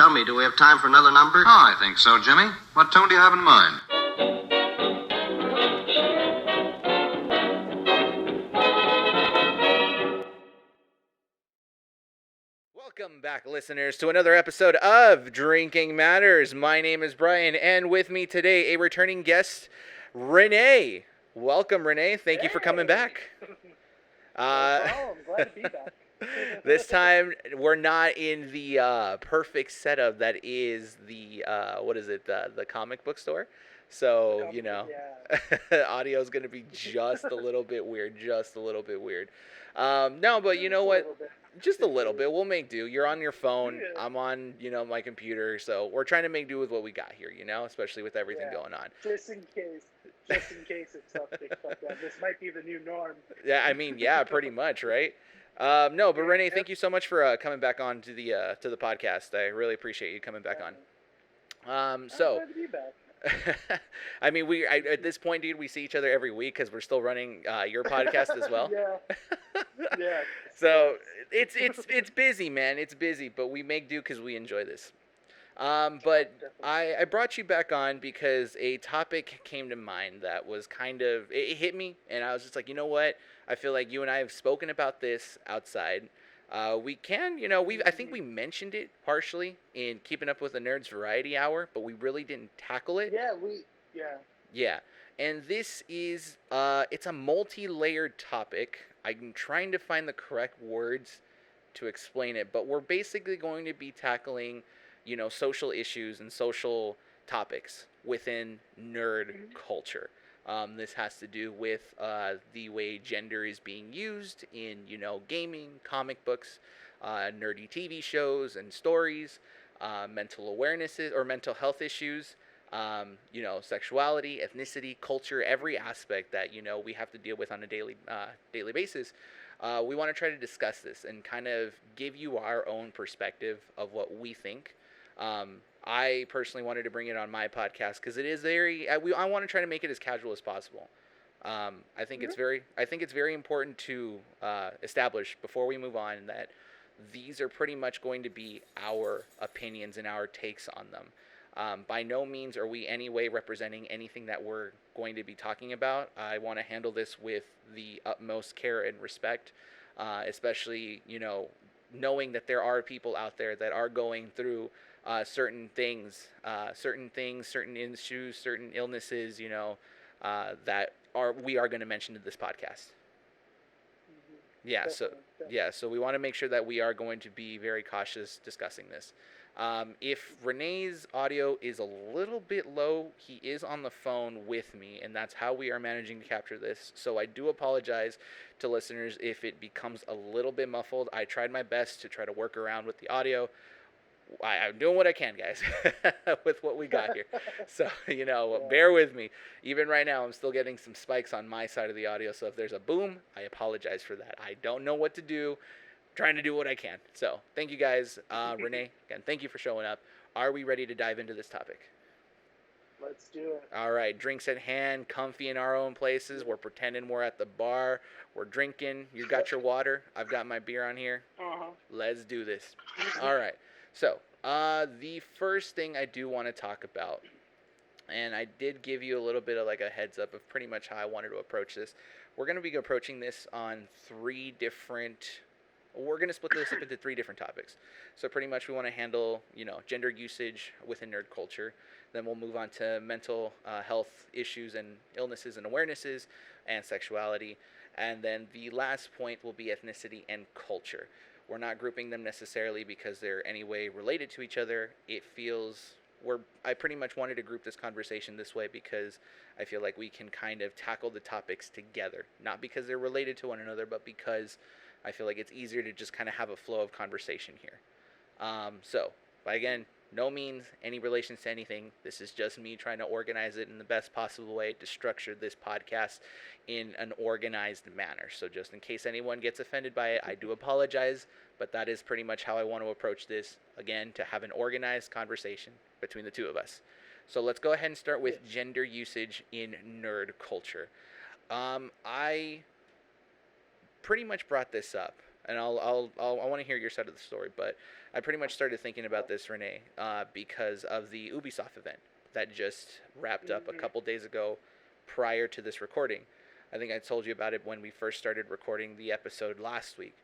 Tell me, do we have time for another number? Oh, I think so, Jimmy. What tone do you have in mind? Welcome back, listeners, to another episode of Drinking Matters. My name is Bryan, and with me today, a returning guest, Rene. Welcome, Rene. Thank you for coming back. No problem. Glad to be back. This time, we're not in the perfect setup that is the, the comic book store. So, audio is going to be just a little bit weird, No, but you know what? Just a little bit. We'll make do. You're on your phone. Yeah. I'm on, my computer. So we're trying to make do with what we got here, especially with everything going on. Just in case if something fucked up. This might be the new norm. Yeah, pretty much, right? No, but Rene, thank you so much for coming back on to the podcast. I really appreciate you coming back on. I'm glad to be back. At this point, dude, we see each other every week because we're still running your podcast as well. Yeah. So it's busy, man. It's busy, but we make do because we enjoy this. But I brought you back on because a topic came to mind that was it hit me, and I was just like, you know what? I feel like you and I have spoken about this outside. We can, I think we mentioned it partially in Keeping Up with the Nerds Variety Hour, but we really didn't tackle it. Yeah. And this is, it's a multi-layered topic. I'm trying to find the correct words to explain it, but we're basically going to be tackling, social issues and social topics within nerd culture. This has to do with the way gender is being used in, gaming, comic books, nerdy TV shows and stories, mental awarenesses or mental health issues, sexuality, ethnicity, culture, every aspect that, we have to deal with on a daily basis. We want to try to discuss this and kind of give you our own perspective of what we think. I personally wanted to bring it on my podcast because it is I want to try to make it as casual as possible. I think it's very important to establish before we move on that these are pretty much going to be our opinions and our takes on them. By no means are we any way representing anything that we're going to be talking about. I want to handle this with the utmost care and respect, especially, knowing that there are people out there that are going through certain things, certain issues, certain illnesses, that we are going to mention in this podcast. Yeah, so we want to make sure that we are going to be very cautious discussing this. If Rene's audio is a little bit low, he is on the phone with me, and that's how we are managing to capture this. So I do apologize to listeners if it becomes a little bit muffled. I tried my best to try to work around with the audio. I'm doing what I can, guys, with what we got here. So, bear with me. Even right now, I'm still getting some spikes on my side of the audio. So if there's a boom, I apologize for that. I don't know what to do. I'm trying to do what I can. So thank you, guys. Rene, again, thank you for showing up. Are we ready to dive into this topic? Let's do it. All right. Drinks at hand, comfy in our own places. We're pretending we're at the bar. We're drinking. You got your water. I've got my beer on here. Let's do this. All right. So, the first thing I do want to talk about, and I did give you a little bit of like a heads up of pretty much how I wanted to approach this. We're going to be approaching this on we're going to split this up into 3 different topics. So pretty much we want to handle, gender usage within nerd culture. Then we'll move on to mental health issues and illnesses and awarenesses and sexuality. And then the last point will be ethnicity and culture. We're not grouping them necessarily because they're any way related to each other. I pretty much wanted to group this conversation this way because I feel like we can kind of tackle the topics together. Not because they're related to one another, but because I feel like it's easier to just kind of have a flow of conversation here. But again, no means any relations to anything. This is just me trying to organize it in the best possible way to structure this podcast in an organized manner. So just in case anyone gets offended by it, I do apologize, but that is pretty much how I want to approach this, again, to have an organized conversation between the two of us. So let's go ahead and start with gender usage in nerd culture. I pretty much brought this up and I want to hear your side of the story. But I pretty much started thinking about this, Rene, because of the Ubisoft event that just wrapped up a Mm-hmm. couple days ago, prior to this recording. I think I told you about it when we first started recording the episode last week.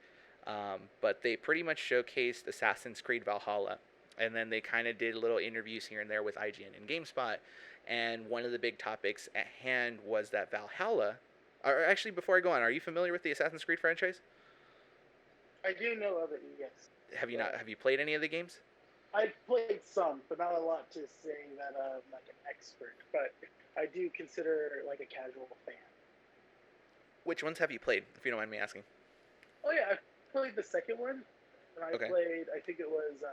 But they pretty much showcased Assassin's Creed Valhalla, and then they kind of did little interviews here and there with IGN and GameSpot. And one of the big topics at hand was that Valhalla. Or actually, before I go on, are you familiar with the Assassin's Creed franchise? I do know of it, yes. Have you not? Have you played any of the games? I've played some, but not a lot to say that I'm like an expert. But I do consider like a casual fan. Which ones have you played, if you don't mind me asking? Oh yeah, I played the second one, and I Okay. played. I think it was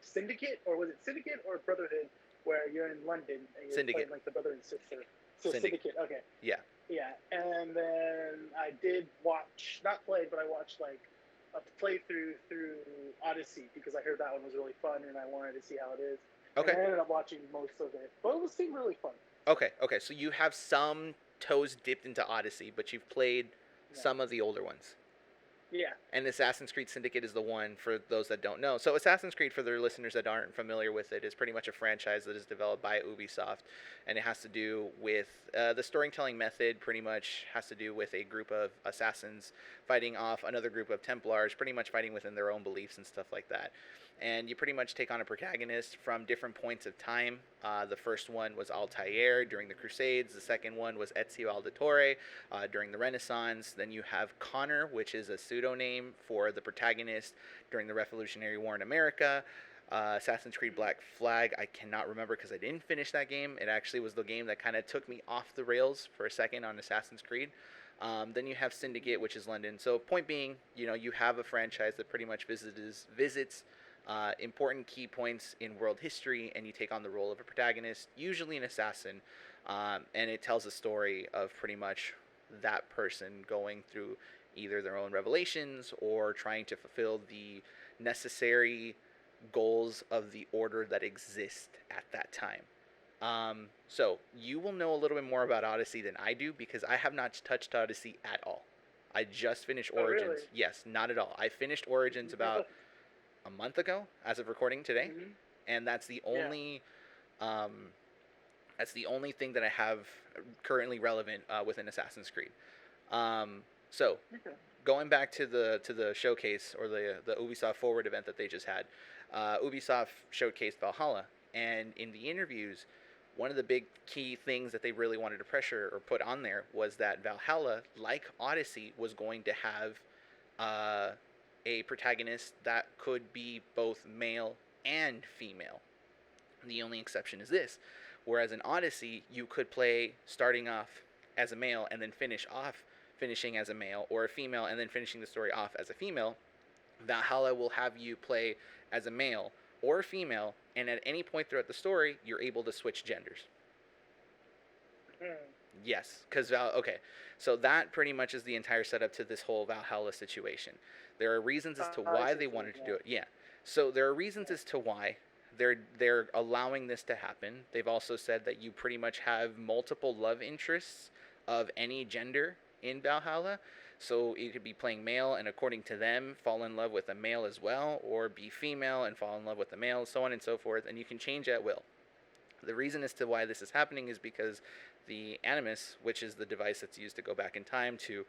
Syndicate, or was it Syndicate or Brotherhood, where you're in London and you're Syndicate. playing like the brother and sister. So Syndicate. Syndicate. Okay. Yeah. Yeah, and then I did watch, not play, but I watched like a playthrough through Odyssey because I heard that one was really fun and I wanted to see how it is. Okay. And I ended up watching most of it, but it seemed really fun. Okay. Okay. So you have some toes dipped into Odyssey, but you've played Yeah. some of the older ones. Yeah. And Assassin's Creed Syndicate is the one, for those that don't know. So Assassin's Creed, for the listeners that aren't familiar with it, is pretty much a franchise that is developed by Ubisoft, and it has to do with the storytelling method. Pretty much has to do with a group of assassins fighting off another group of Templars, pretty much fighting within their own beliefs and stuff like that. And you pretty much take on a protagonist from different points of time. The first one was Altair during the Crusades. The second one was Ezio Auditore during the Renaissance. Then you have Connor, which is a pseudonym for the protagonist during the Revolutionary War in America. Assassin's Creed Black Flag, I cannot remember because I didn't finish that game. It actually was the game that kind of took me off the rails for a second on Assassin's Creed. Then you have Syndicate, which is London. So, point being, you have a franchise that pretty much visits important key points in world history, and you take on the role of a protagonist, usually an assassin, and it tells a story of pretty much that person going through either their own revelations or trying to fulfill the necessary goals of the order that exist at that time. So you will know a little bit more about Odyssey than I do because I have not touched Odyssey at all. I just finished Origins. Really? Yes, not at all. I finished Origins about a month ago, as of recording today, Mm-hmm. and that's the only thing that I have currently relevant within Assassin's Creed. So Okay. going back to the showcase, or the Ubisoft Forward event that they just had, Ubisoft showcased Valhalla, and in the interviews, one of the big key things that they really wanted to pressure or put on there was that Valhalla, like Odyssey, was going to have a protagonist that could be both male and female. The only exception is this: whereas in Odyssey, you could play starting off as a male and then finishing as a male, or a female and then finishing the story off as a female. Valhalla will have you play as a male or a female, and at any point throughout the story, you're able to switch genders. Mm. Yes, because okay, so that pretty much is the entire setup to this whole Valhalla situation. There are reasons as to why they wanted to do it. Yeah, so there are reasons as to why they're allowing this to happen. They've also said that you pretty much have multiple love interests of any gender in Valhalla. So you could be playing male and, according to them, fall in love with a male as well, or be female and fall in love with a male, so on and so forth, and you can change at will. The reason as to why this is happening is because the Animus, which is the device that's used to go back in time to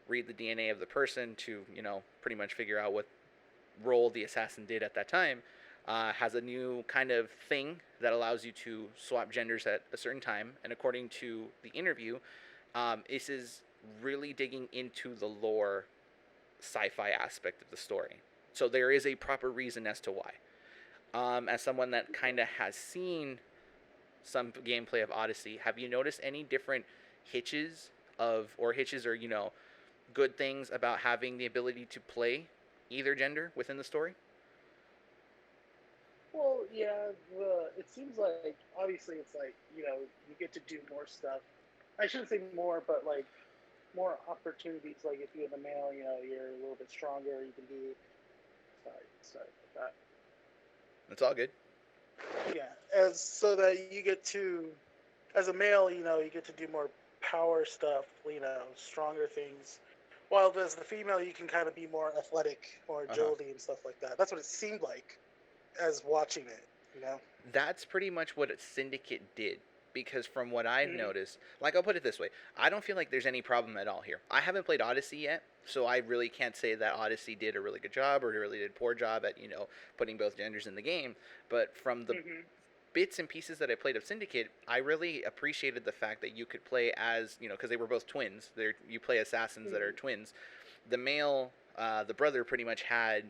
read the DNA of the person to, pretty much figure out what role the assassin did at that time, has a new kind of thing that allows you to swap genders at a certain time. And according to the interview, this is really digging into the lore sci-fi aspect of the story. So there is a proper reason as to why. As someone that kind of has seen some gameplay of Odyssey, have you noticed any different hitches or good things about having the ability to play either gender within the story? Well, yeah. It seems like obviously it's like you get to do more stuff. I shouldn't say more, but like more opportunities. Like if you're the male, you're a little bit stronger. You can do sorry about that. It's all good. Yeah, as so that you get to, as a male, you get to do more power stuff, stronger things. While as the female, you can kind of be more athletic, more Uh-huh. agility and stuff like that. That's what it seemed like as watching it. You know. That's pretty much what a Syndicate did. Because from what I've Mm-hmm. noticed, like I'll put it this way, I don't feel like there's any problem at all here. I haven't played Odyssey yet, so I really can't say that Odyssey did a really good job or really did a poor job at putting both genders in the game. But from the Mm-hmm. bits and pieces that I played of Syndicate, I really appreciated the fact that you could play as because they were both twins. You play assassins that are Mm-hmm. twins. The male, the brother, pretty much had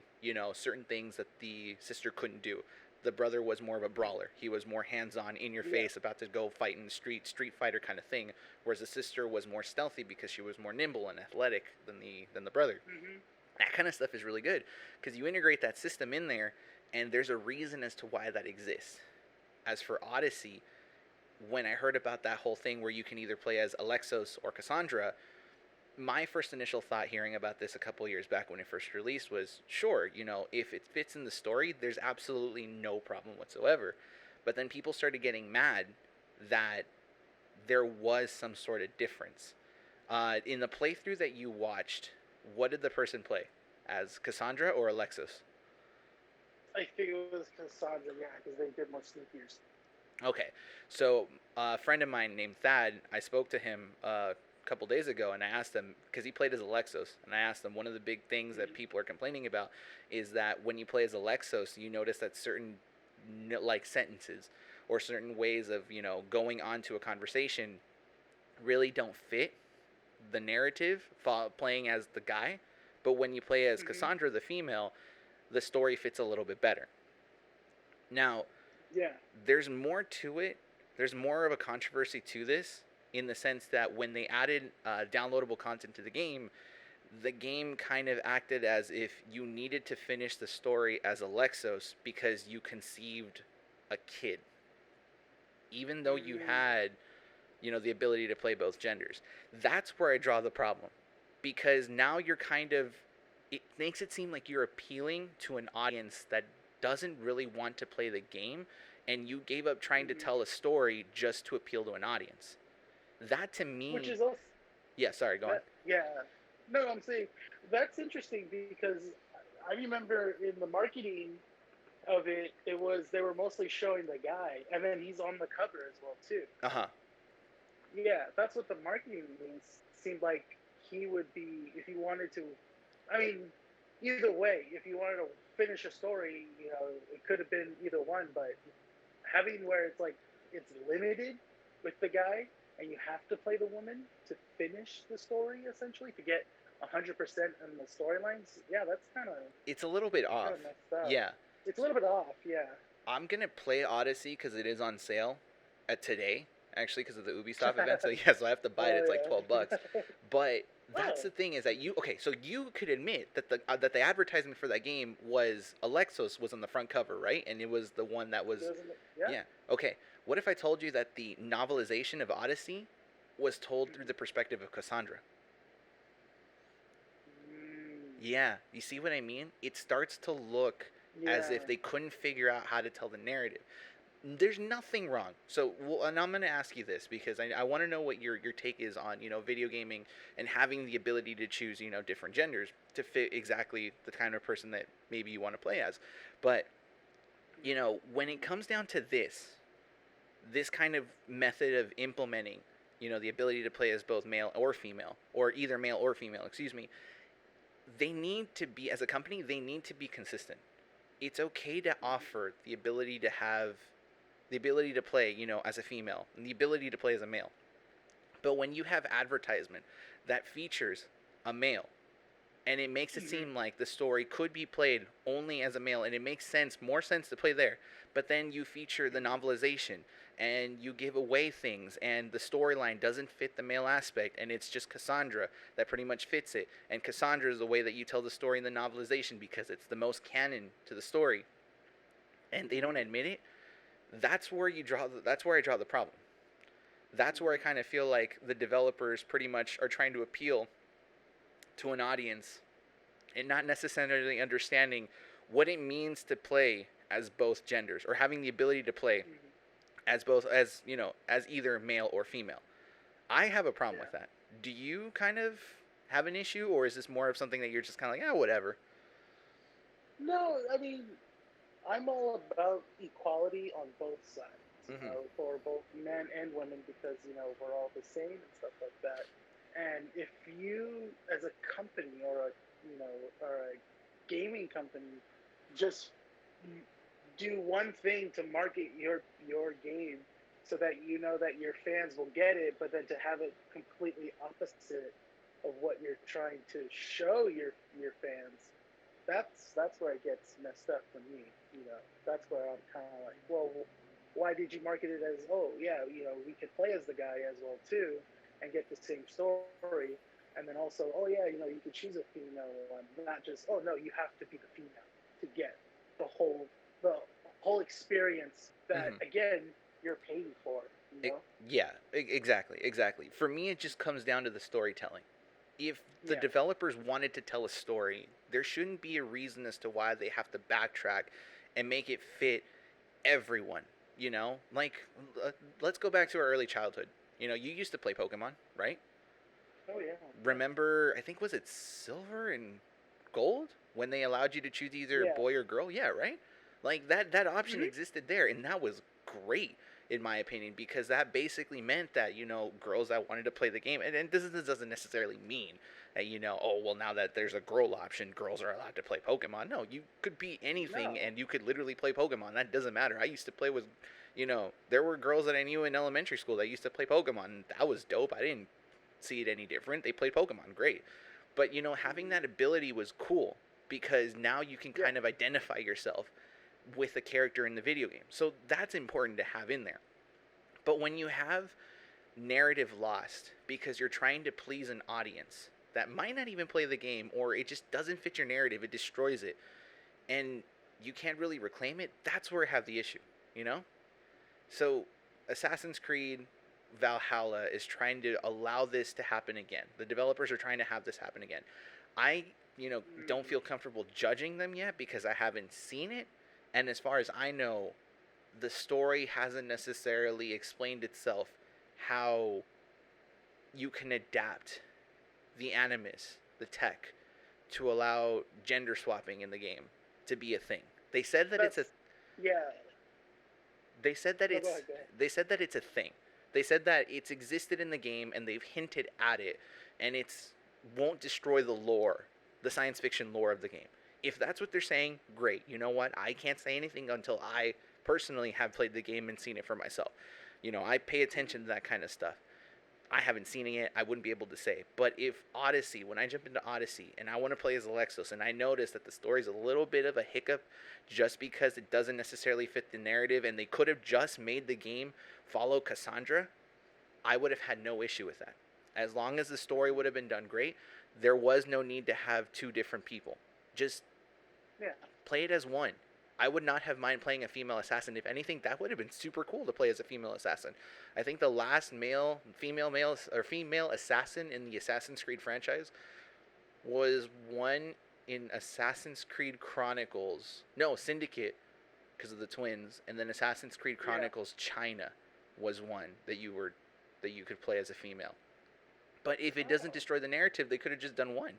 certain things that the sister couldn't do. The brother was more of a brawler. He was more hands-on, in your Yeah. face, about to go fight in the street fighter kind of thing. Whereas the sister was more stealthy because she was more nimble and athletic than the brother. Mm-hmm. That kind of stuff is really good because you integrate that system in there, and there's a reason as to why that exists. As for Odyssey, when I heard about that whole thing where you can either play as Alexos or Cassandra, my first initial thought hearing about this a couple years back when it first released was, sure, if it fits in the story, there's absolutely no problem whatsoever. But then people started getting mad that there was some sort of difference. In the playthrough that you watched, what did the person play? As Cassandra or Alexis? I think it was Cassandra, yeah, because they did more sneakers. Okay, so a friend of mine named Thad, I spoke to him a couple days ago, and I asked him because he played as Alexos, and I asked him one of the big things that people are complaining about is that when you play as Alexos, you notice that certain like sentences or certain ways of going on to a conversation really don't fit the narrative playing as the guy, but when you play as Mm-hmm. Cassandra, the female, the story fits a little bit better. Now, Yeah. there's more to it. There's more of a controversy to this in the sense that when they added downloadable content to the game kind of acted as if you needed to finish the story as Alexos because you conceived a kid, even though you Mm-hmm. had, the ability to play both genders. That's where I draw the problem, because now you're kind of, it makes it seem like you're appealing to an audience that doesn't really want to play the game, and you gave up trying to Mm-hmm. tell a story just to appeal to an audience. That to Which me, is also yeah, sorry, go on. that. Yeah. No, I'm saying that's interesting because I remember in the marketing of it, it was they were mostly showing the guy, and then he's on the cover as well too. Uh huh. Yeah, that's what the marketing means. Seemed like he would be if he wanted to. I mean, either way, if you wanted to finish a story, it could have been either one. But having where it's like it's limited with the guy, and you have to play the woman to finish the story, essentially to get 100% in the storylines. Yeah, that's It's a little bit kind off. of messed up. Yeah, It's a little bit off. Yeah. I'm gonna play Odyssey because it is on sale at today, actually, because of the Ubisoft event. So yeah, so I have to buy it. It's like $12. Oh yeah. But that's Oh. the thing is that so you could admit that the advertisement for that game was Alexos was on the front cover, right? And it was the one that was Doesn't it? Yeah. yeah. Okay. What if I told you that the novelization of Odyssey was told through the perspective of Cassandra? Mm, Yeah, you see what I mean? It starts to look as yeah. if they couldn't figure out how to tell the narrative. There's nothing wrong. So, and I'm going to ask you this because I want to know what your take is on video gaming and having the ability to choose different genders to fit exactly the kind of person that maybe you want to play as. But when it comes down to this kind of method of implementing the ability to play as both male or female, or either male or female, excuse me, they need to be, as a company, they need to be consistent. It's okay to offer the ability to have the ability to play, as a female, and the ability to play as a male. But when you have advertisement that features a male, and it makes it seem like the story could be played only as a male, and it makes more sense to play there. But then you feature the novelization, and you give away things, and the storyline doesn't fit the male aspect, and it's just Cassandra that pretty much fits it. And Cassandra is the way that you tell the story in the novelization because it's the most canon to the story, and they don't admit it. That's where that's where I draw the problem. That's where I kind of feel like the developers pretty much are trying to appeal to an audience and not necessarily understanding what it means to play as both genders or having the ability to play as both as either male or female. I have a problem with that. Do you kind of have an issue, or is this more of something that you're just kind of like, whatever? No, I mean, I'm all about equality on both sides, Mm-hmm. for both men and women, because we're all the same and stuff like that. And if you, as a company or a gaming company, just do one thing to market your game so that you know that your fans will get it, but then to have it completely opposite of what you're trying to show your fans, that's where it gets messed up for me. That's where I'm kind of like, well, why did you market it as, oh yeah, we could play as the guy as well too, and get the same story, and then also, oh yeah, you could choose a female one, not just, oh no, you have to be the female to get the whole the whole experience that Mm-hmm. again you're paying for. You know? Yeah, exactly. For me, it just comes down to the storytelling. If the Yeah. developers wanted to tell a story, there shouldn't be a reason as to why they have to backtrack and make it fit everyone. Like, let's go back to our early childhood. You used to play Pokemon, right? Oh yeah. Remember, I think was it Silver and Gold when they allowed you to choose either Yeah. boy or girl? Yeah, right. Like that option Mm-hmm. existed there, and that was great in my opinion because that basically meant that girls that wanted to play the game, and this doesn't necessarily mean that oh well now that there's a girl option, girls are allowed to play Pokemon. No, you could be anything, No. and you could literally play Pokemon. That doesn't matter. I used to play with, there were girls that I knew in elementary school that used to play Pokemon. And that was dope. I didn't see it any different. They played Pokemon, great. But having that ability was cool because now you can Yeah. kind of identify yourself with a character in the video game. So that's important to have in there. But when you have narrative lost because you're trying to please an audience that might not even play the game, or it just doesn't fit your narrative, it destroys it, and you can't really reclaim it, that's where I have the issue, you know? So Assassin's Creed Valhalla is trying to allow this to happen again. The developers are trying to have this happen again. I, don't feel comfortable judging them yet because I haven't seen it. And as far as I know, the story hasn't necessarily explained itself how you can adapt the animus, the tech, to allow gender swapping in the game to be a thing. They said that it's a Yeah. they said that No, it's go ahead. they said that it's a thing. They said that it's existed in the game and they've hinted at it and it's won't destroy the lore, the science fiction lore of the game. If that's what they're saying, great. You know what? I can't say anything until I personally have played the game and seen it for myself. I pay attention to that kind of stuff. I haven't seen it. I wouldn't be able to say. But if Odyssey, when I jump into Odyssey and I want to play as Alexos and I notice that the story's a little bit of a hiccup just because it doesn't necessarily fit the narrative and they could have just made the game follow Cassandra, I would have had no issue with that. As long as the story would have been done great, there was no need to have two different people. Just Yeah. play it as one. I would not have mind playing a female assassin. If anything, that would have been super cool to play as a female assassin. I think the last female assassin in the Assassin's Creed franchise was one in Assassin's Creed Chronicles. No, Syndicate, because of the twins, and then Assassin's Creed Chronicles China was one that you could play as a female. But if it doesn't destroy the narrative, they could have just done one.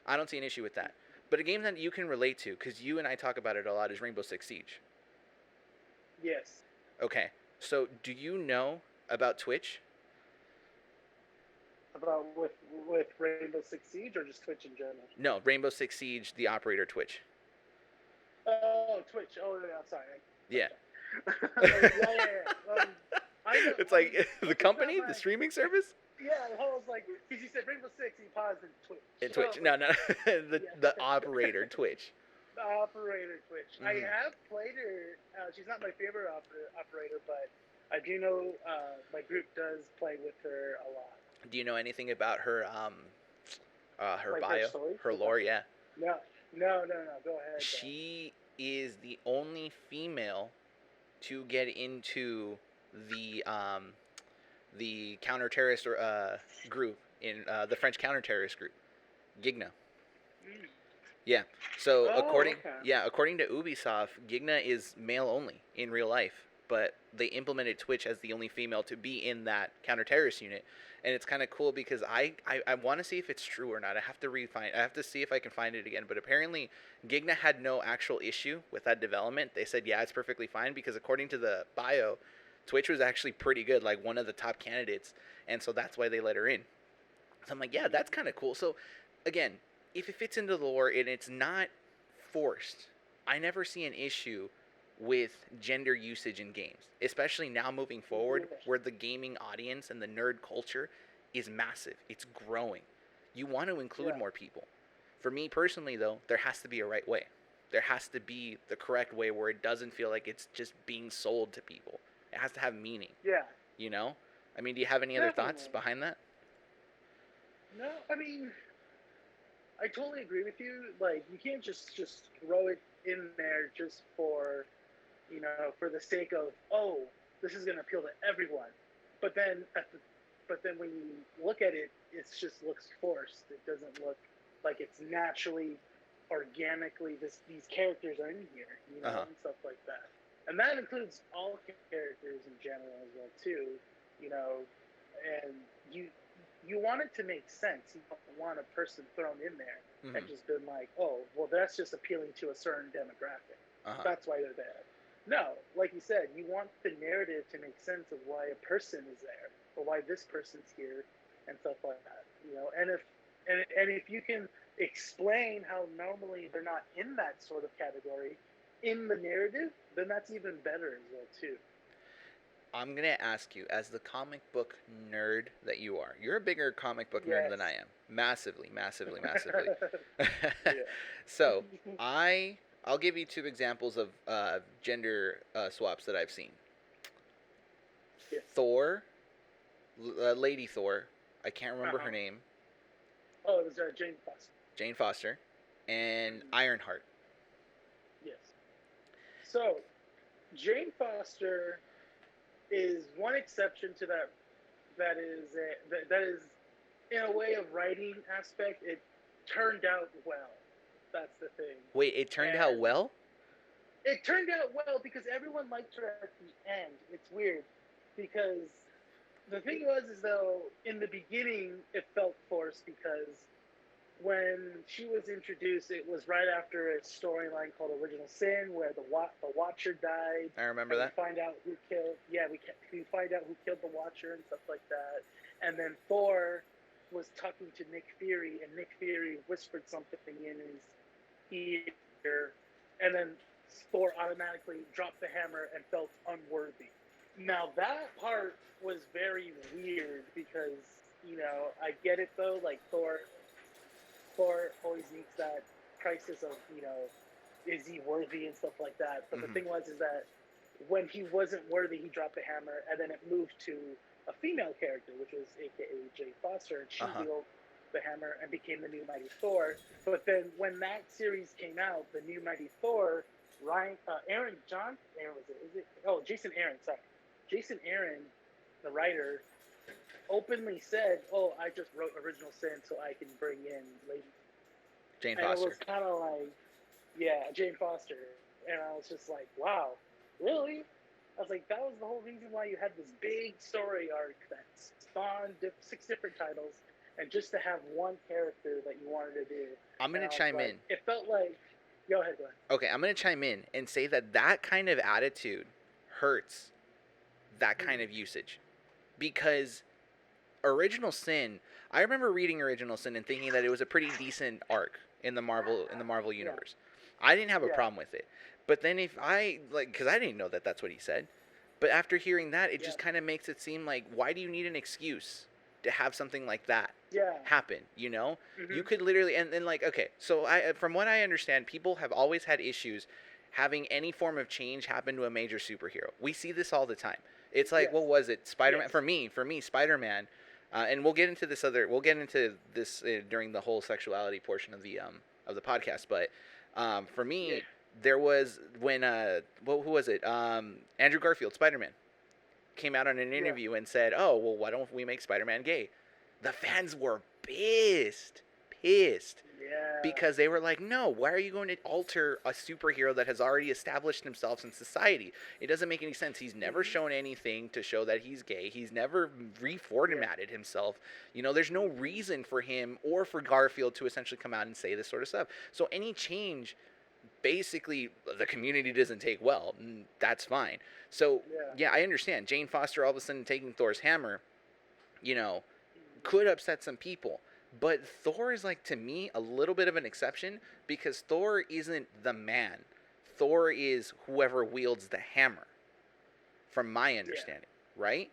I don't see an issue with that. But a game that you can relate to, because you and I talk about it a lot, is Rainbow Six Siege. Yes. Okay, so do you know about Twitch? About with Rainbow Six Siege or just Twitch in general? No, Rainbow Six Siege, the operator Twitch. Oh, Twitch. Oh, yeah, I'm sorry. Yeah. Yeah. I know, It's like the look company, at the my- streaming service? Yeah, I was like, because you said Rainbow Six, you paused in Twitch. And Twitch. No, the operator Twitch. The operator Twitch. I Mhm. have played her. She's not my favorite operator, but I do know my group does play with her a lot. Do you know anything about her her Like her bio, story? her lore? Yeah. No. Go ahead. She is the only female to get into the counter-terrorist group in the French counter-terrorist group, Gigna. Mm. Yeah. So Oh, okay. according to Ubisoft, Gigna is male only in real life, but they implemented Twitch as the only female to be in that counter-terrorist unit. And it's kind of cool because I want to see if it's true or not. I have to see if I can find it again. But apparently, Gigna had no actual issue with that development. They said, yeah, it's perfectly fine because according to the bio, Twitch was actually pretty good, like one of the top candidates. And so that's why they let her in. So I'm like, yeah, that's kind of cool. So, again, if it fits into the lore and it's not forced, I never see an issue with gender usage in games, especially now moving forward where the gaming audience and the nerd culture is massive. It's growing. You want to include more people. For me personally, though, there has to be a right way. There has to be the correct way where it doesn't feel like it's just being sold to people. It has to have meaning. Yeah. You know? I mean, do you have any other thoughts behind that? No, I mean, I totally agree with you. Like, you can't just throw it in there just for, for the sake of, oh, this is going to appeal to everyone. But then when you look at it, it just looks forced. It doesn't look like it's naturally, organically, these characters are in here, and stuff like that. And that includes all characters in general as well, too, and you want it to make sense. You don't want a person thrown in there and just been like, oh, well, that's just appealing to a certain demographic. That's why they're there. No, like you said, you want the narrative to make sense of why a person is there or why this person's here and stuff like that. And if you can explain how normally they're not in that sort of category in the narrative, then that's even better as well too. I'm going to ask you, as the comic book nerd that you are, you're a bigger comic book nerd than I am. Massively, massively, massively. So, I'll give you 2 examples of gender swaps that I've seen. Yes. Thor, Lady Thor, I can't remember her name. Oh, it was Jane Foster. Jane Foster, and Ironheart. Yes. So, Jane Foster is one exception to that. That is in a way of writing aspect. It turned out well. That's the thing. Wait, it turned out well? It turned out well because everyone liked her at the end. It's weird because the thing was is though in the beginning it felt forced because when she was introduced, it was right after a storyline called Original Sin, where the Watcher died. I remember that. We find out who killed. Yeah, we find out who killed the Watcher and stuff like that. And then Thor was talking to Nick Fury, and Nick Fury whispered something in his ear, and then Thor automatically dropped the hammer and felt unworthy. Now that part was very weird because I get it though, like Thor always needs that crisis of, is he worthy and stuff like that. But the thing was is that when he wasn't worthy, he dropped the hammer, and then it moved to a female character, which was AKA Jane Foster, and she wielded the hammer and became the new Mighty Thor. But then when that series came out, the new Mighty Thor, Jason Aaron, the writer, openly said, "Oh, I just wrote Original Sin so I can bring in Lady Jane Foster." And it was Foster. kind of like, yeah, Jane Foster. And I was just like, wow, really? I was like, that was the whole reason why you had this big story arc that spawned 6 different titles, and just to have one character that you wanted to do. I'm going to chime in. It felt like, go ahead. Okay, I'm going to chime in and say that kind of attitude hurts that kind of usage. Because Original Sin, I remember reading Original Sin and thinking that it was a pretty decent arc in the Marvel universe. I didn't have a problem with it. But then because I didn't know that that's what he said. But after hearing that, it just kind of makes it seem like, why do you need an excuse to have something like that happen, You could literally, and like, okay, so from what I understand, people have always had issues having any form of change happen to a major superhero. We see this all the time. It's like, what was it? Spider-Man, for me, Spider-Man, and we'll get into this during the whole sexuality portion of the podcast, but for me, there was when who was it? Andrew Garfield, Spider-Man, came out on an interview and said, "Oh, well, why don't we make Spider-Man gay?" The fans were pissed pissed Yeah. because they were like, no, why are you going to alter a superhero that has already established himself in society? It doesn't make any sense. He's never Mhm. shown anything to show that he's gay. He's never Yeah. reformatted himself. There's no Mhm. reason for him or for Garfield to essentially come out and say this sort of stuff. So any change, basically, the community doesn't take well. That's fine. So, Yeah. yeah, I understand. Jane Foster all of a sudden taking Thor's hammer, you know, Mhm. could upset some people. But Thor is, like, to me, a little bit of an exception because Thor isn't the man. Thor is whoever wields the hammer, from my Yeah. understanding, right?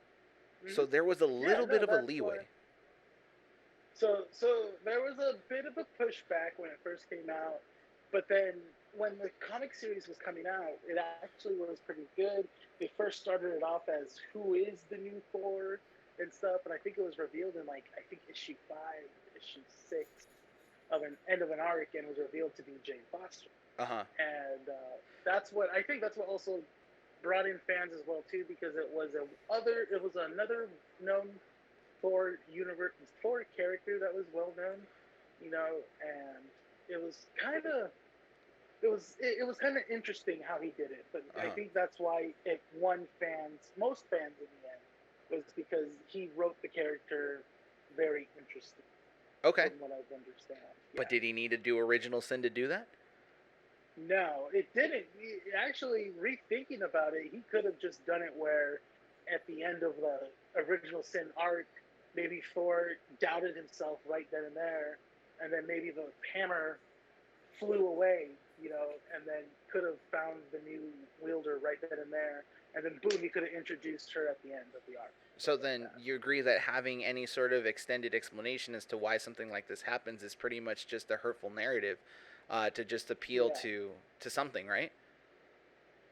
Mhm. So there was a Yeah. little bit No, of a that's why. leeway. So there was a bit of a pushback when it first came out, but then when the comic series was coming out, it actually was pretty good. They first started it off as who is the new Thor and stuff, and I think it was revealed in like I think issue 5, issue 6 of an end of an arc, and was revealed to be Jane Foster. Uh huh. And that's what I think. That's what also brought in fans as well too, because it was another known Thor universe, Thor character that was well known, and it was kind of it was kind of interesting how he did it. But Uh I huh. think that's why it won most fans in the end, was because he wrote the character very interesting, Okay. from what I understand. But Yeah. did he need to do original sin to do that? No, it didn't. Actually, rethinking about it, he could have just done it where, at the end of the original Sin arc, maybe Thor doubted himself right then and there, and then maybe the hammer flew away, and then could have found the new wielder right then and there, and then boom, he could have introduced her at the end of the arc, stuff So like then that. you agree that having any sort of extended explanation as to why something like this happens is pretty much just a hurtful narrative, to just appeal Yeah, to something, right?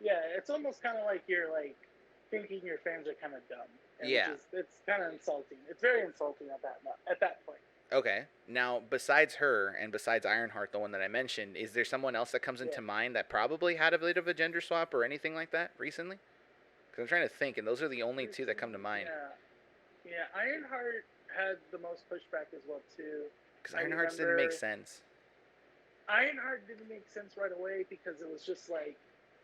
yeah, it's almost kind of like you're like thinking your fans are kind of dumb, and which Yeah. is it's kind of insulting. It's very insulting at that point. Okay. Now, besides her and besides Ironheart, the one that I mentioned, is there someone else that comes Yeah. into mind that probably had a bit of a gender swap or anything like that recently? Because I'm trying to think, and those are the only two that come to Recently, mind. yeah, yeah. Ironheart had the most pushback as well too. Because I Ironheart's didn't make remember sense. Ironheart didn't make sense right away because it was just like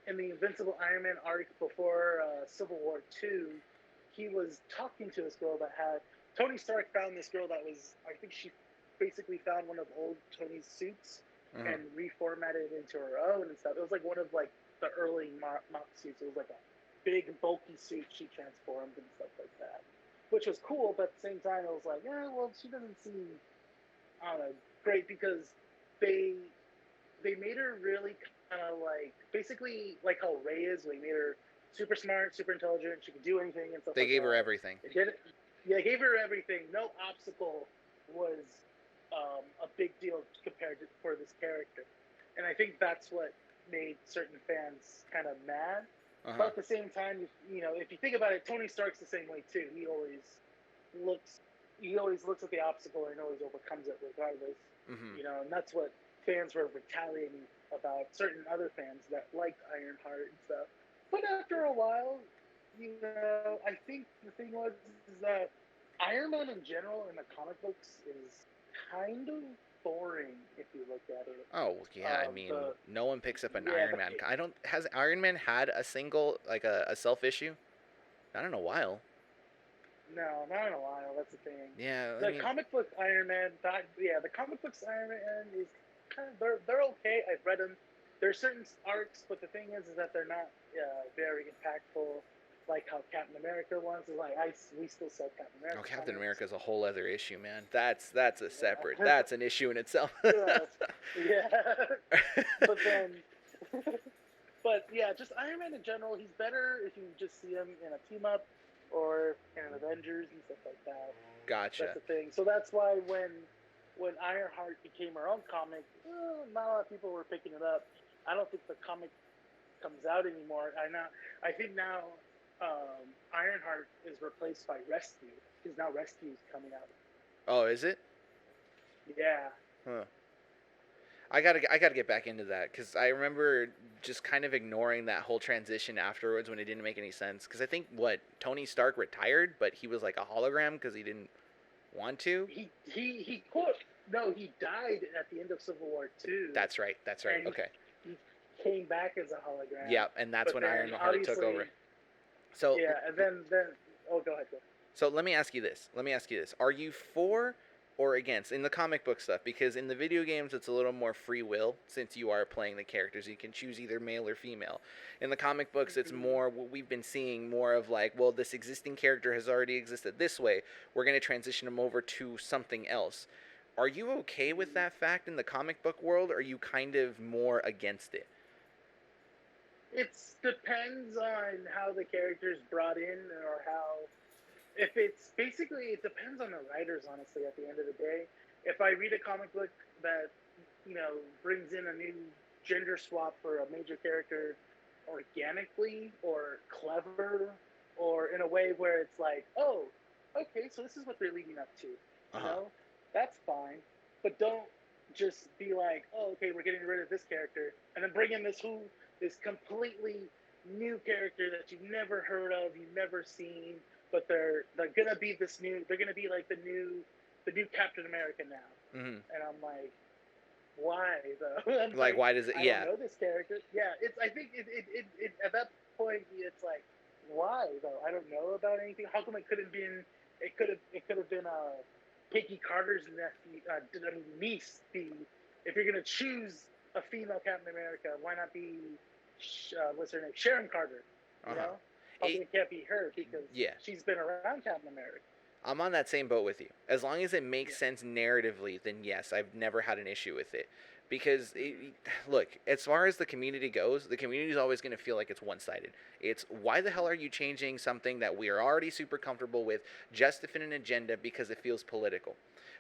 in the Invincible Iron Man arc before Civil War II, he was talking to this girl that had Tony Stark found this girl that was, I think she basically found one of old Tony's suits Uh-huh. and reformatted it into her own and stuff. It was like one of like the early mock suits. It was like a big bulky suit she transformed and stuff like that, which was cool. But at the same time, it was like, yeah, well, she doesn't seem, I don't know, great, because they they made her really kind of like basically like how Ray is. They made her super smart, super intelligent. She could do anything and stuff They like gave her that. everything. They did it. Yeah, they gave her everything. No obstacle was a big deal compared to for this character, and I think that's what made certain fans kind of mad. But Uh-huh. at the same time, if you think about it, Tony Stark's the same way too. Looks he always looks at the obstacle and always overcomes it regardless. Mm-hmm. And that's what fans were retaliating about, certain other fans that liked Ironheart and stuff. But after a while, I think the thing is that Iron Man in general in the comic books is kind of boring if you look at it. Oh, yeah, I mean, The no one picks up an Yeah, Iron Man. I don't. Has Iron Man had a single, like a self issue? Not in a while. no, not in a while. That's the thing. Yeah, I The mean, comic book Iron Man, the comic books Iron Man is kind of they're okay. I've read them. There's certain arcs, but the thing is that they're not very impactful. Like how Captain America ones is like we still sell Captain oh, America Captain comics. America's a whole other issue, man. That's a separate. Yeah, That's an issue in itself. yeah, yeah. But then, but yeah, just Iron Man in general. He's better if you just see him in a team up or in an Avengers and stuff like that. That's Gotcha. the thing. So that's why when Ironheart became her own comic, not a lot of people were picking it up. I don't think the comic comes out anymore. I think now Ironheart is replaced by Rescue, because now Rescue is coming out. Oh, is it? Yeah, Huh. I gotta get back into that because I remember just kind of ignoring that whole transition afterwards when it didn't make any sense. Because I think what Tony Stark retired, but he was like a hologram because he didn't want to. he quit. No, he died at the end of Civil War II, That's right. That's right. and Okay. he came back as a hologram. Yeah, and that's But when then Ironheart took obviously, over. So yeah, and then oh, go ahead. Go. So let me ask you this. Let me ask you this. Are you for or against in the comic book stuff? Because in the video games, it's a little more free will since you are playing the characters. You can choose either male or female. In the comic books, it's Mm-hmm. more what we've been seeing more of like, well, this existing character has already existed this way. We're going to transition him over to something else. Are you okay with that fact in the comic book world, or are you kind of more against it? It depends on how the character's brought in, or how. If it's basically, it depends on the writers. Honestly, at the end of the day, if I read a comic book that brings in a new gender swap for a major character organically or clever, or in a way where it's like, oh, okay, so this is what they're leading up to, Uh you huh. know, that's fine, but don't just be like, oh, okay, we're getting rid of this character and then bring in this completely new character that you've never heard of, you've never seen, but they're gonna be they're gonna be like the new Captain America now, Mm-hmm. and I'm like, why though? I'm Like, like, why does it? I don't Yeah. know this character. Yeah, it's. I think it at that point it's like, why though? I don't know about anything. How come it couldn't been? It could have been Peggy Carter's nephew. I mean niece. If you're gonna choose a female Captain America, why not be what's her name? Sharon Carter. Uh You huh. know, how come it can't be her because Yeah. she's been around Captain America? I'm on that same boat with you. As long as it makes Yeah. sense narratively, then yes, I've never had an issue with it. Because, look, as far as the community goes, the community is always going to feel like it's one sided. It's why the hell are you changing something that we are already super comfortable with just to fit an agenda because it feels political?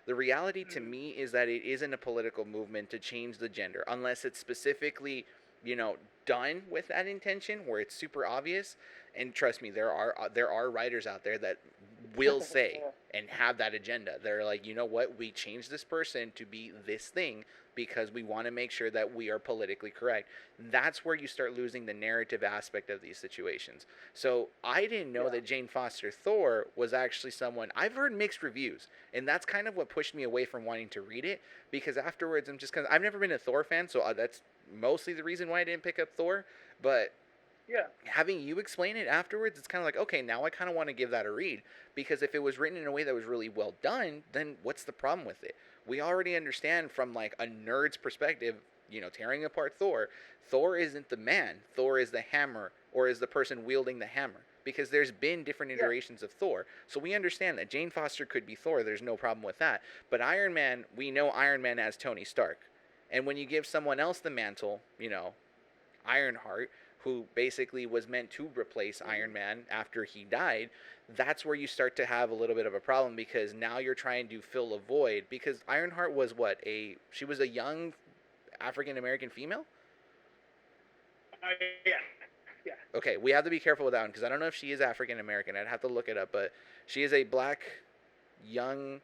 The reality to Mm. me is that it isn't a political movement to change the gender unless it's specifically, you know, done with that intention where it's super obvious. And trust me, there are writers out there that will say Yeah. and have that agenda. They're like, you know what, we changed this person to be this thing because we want to make sure that we are politically correct. That's where you start losing the narrative aspect of these situations. So I didn't know Yeah. that Jane Foster Thor was actually someone. I've heard mixed reviews, and that's kind of what pushed me away from wanting to read it, because afterwards I'm just, because I've never been a Thor fan, so that's mostly the reason why I didn't pick up Thor. But Yeah. having you explain it afterwards, it's kind of like, okay, now I kind of want to give that a read, because if it was written in a way that was really well done, then what's the problem with it? We already understand from like a nerd's perspective, tearing apart Thor. Thor isn't the man. Thor is the hammer, or is the person wielding the hammer. Because there's been different Yeah. iterations of Thor. So we understand that Jane Foster could be Thor. There's no problem with that. But Iron Man, we know Iron Man as Tony Stark. And when you give someone else the mantle, Ironheart, who basically was meant to replace Iron Man after he died, that's where you start to have a little bit of a problem, because now you're trying to fill a void. Because Ironheart was she was a young African American female? Uh, yeah. Yeah. Okay, we have to be careful with that one because I don't know if she is African American. I'd have to look it up, but she is a black young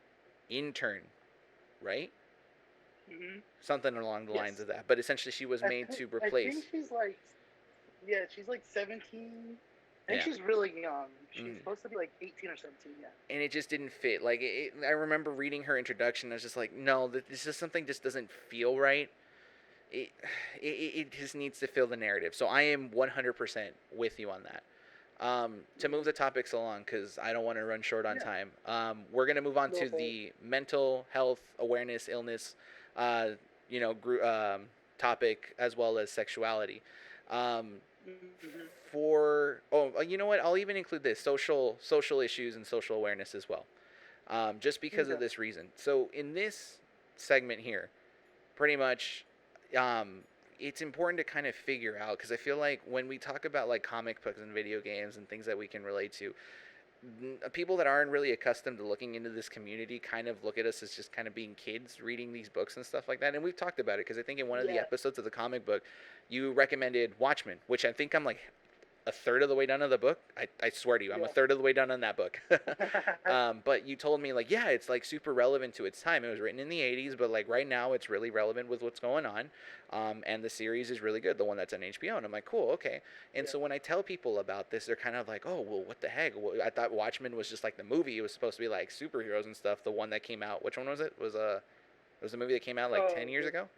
intern, right? Hmm. Something along the lines Yes. of that. But essentially, she was made to I replace. think she's like, yeah, she's like 17. I think Yeah. she's really young. She's Mhm. supposed to be like 18 or 17. Yeah. And it just didn't fit. Like, I remember reading her introduction. I was just like, no, this is something just doesn't feel right. It, it just needs to fill the narrative. So I am 100% with you on that. To move Hmm. the topics along, because I don't want to run short on Yeah. time, we're going to move on Go to for it. the mental health awareness, illness, uh, topic, as well as sexuality. Um, Hmm. you know what? I'll even include this social issues and social awareness as well, just because of Okay. this reason. So in this segment here, pretty much, um, it's important to kind of figure out, because I feel like when we talk about like comic books and video games and things that we can relate to, people that aren't really accustomed to looking into this community kind of look at us as just kind of being kids reading these books and stuff like that. And we've talked about it because I think in one of the Yeah. episodes of the comic book, you recommended Watchmen, which I think I'm like a third of the way done of the book. I swear to you, I'm a Yeah. third of the way done on that book. But you told me like, yeah, it's like super relevant to its time. It was written in the 80s, but like right now it's really relevant with what's going on. And the series is really good, the one that's on HBO. And I'm like, cool, okay. And Yeah. so when I tell people about this, they're kind of like, oh, well, what the heck? Well, I thought Watchmen was just like the movie. It was supposed to be like superheroes and stuff. The one that came out, which one was it? Was It was a movie that came out like Oh, 10 years ago.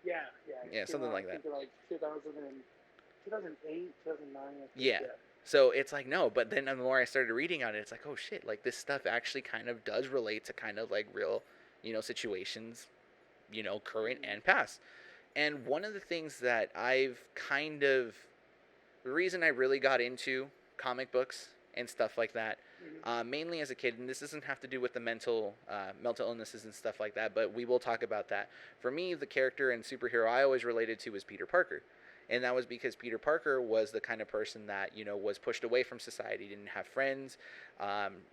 yeah, yeah. It Yeah, came something out, I like that. think, in like 2008, 2009, I think. Yeah. Yeah. So it's like no, but then the more I started reading on it, it's like oh shit, like this stuff actually kind of does relate to kind of like real, situations, current Mm-hmm. and past. And one of the things that I've kind of the reason I really got into comic books and stuff like that, Mm-hmm. mainly as a kid, and this doesn't have to do with the mental illnesses and stuff like that, but we will talk about that. For me, the character and superhero I always related to was Peter Parker. And that was because Peter Parker was the kind of person that, was pushed away from society, didn't have friends,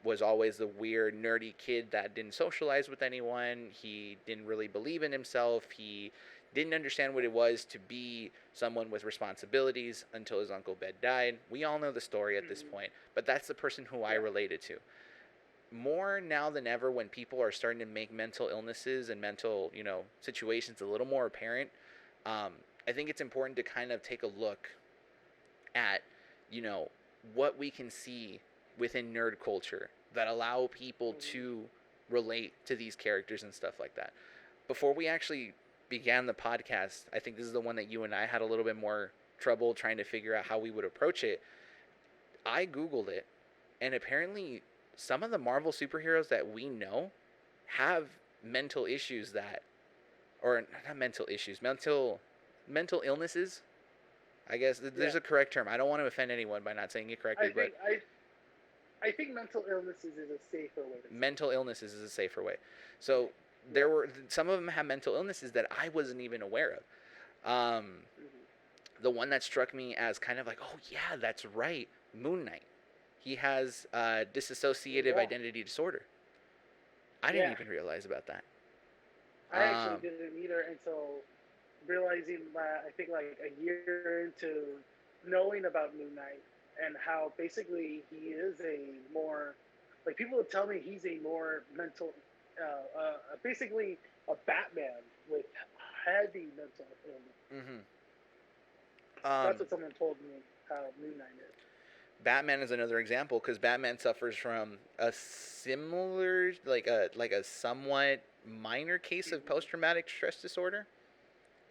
was always the weird, nerdy kid that didn't socialize with anyone. He didn't really believe in himself. He didn't understand what it was to be someone with responsibilities until his Uncle Ben died. We all know the story at this Mm-hmm. point, but that's the person who I Yeah. related to. More now than ever, when people are starting to make mental illnesses and mental, situations a little more apparent, um, I think it's important to kind of take a look at, you know, what we can see within nerd culture that allow people Mm-hmm. to relate to these characters and stuff like that. Before we actually began the podcast, I think this is the one that you and I had a little bit more trouble trying to figure out how we would approach it. I Googled it, and apparently, some of the Marvel superheroes that we know have mental issues that, or not mental issues, mental illnesses. I guess Yeah. there's a correct term. I don't want to offend anyone by not saying it correctly, I but think I think mental illnesses is a safer way to say mental illnesses is a safer way. So it. there were some of them have mental illnesses that I wasn't even aware of. Mm-hmm. The one that struck me as kind of like, oh yeah, that's right, Moon Knight. He has dissociative Yeah. identity disorder. I didn't Yeah. even realize about that. I actually didn't either until realizing that I think like a year into knowing about Moon Knight and how basically he is a more like people would tell me he's a more mental basically a Batman with heavy mental illness. hmm That's Um, what someone told me how Moon Knight is. Batman is another example because Batman suffers from a similar, like a somewhat minor case of Mm-hmm. post traumatic stress disorder,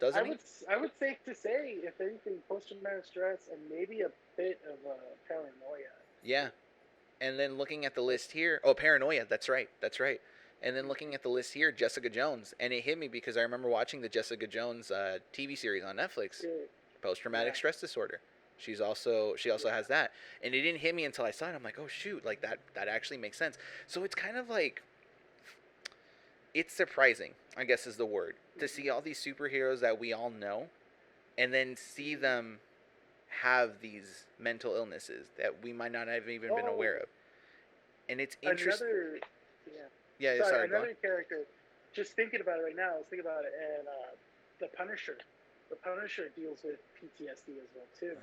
doesn't I he? would I would safe to say if anything post traumatic stress and maybe a bit of paranoia Yeah. too. And then looking at the Like list here, oh, paranoia. That's right. That's right. And then looking mm-hmm. at the list here, Jessica Jones, and it hit me because I remember watching the Jessica Jones TV series on Netflix, Good. post traumatic Yeah, stress disorder. She also yeah. has that, and it didn't hit me until I saw it. I'm like, oh shoot, like that actually makes sense. So it's kind of like it's surprising, I guess is the word, to Mm-hmm. see all these superheroes that we all know, and then see Mm-hmm. them have these mental illnesses that we might not have even been Oh, aware of, and it's interesting. another, yeah. Yeah, Sorry, sorry, go on. another character. Just thinking about it right now, I was thinking about it, and the Punisher. The Punisher deals with PTSD as well too,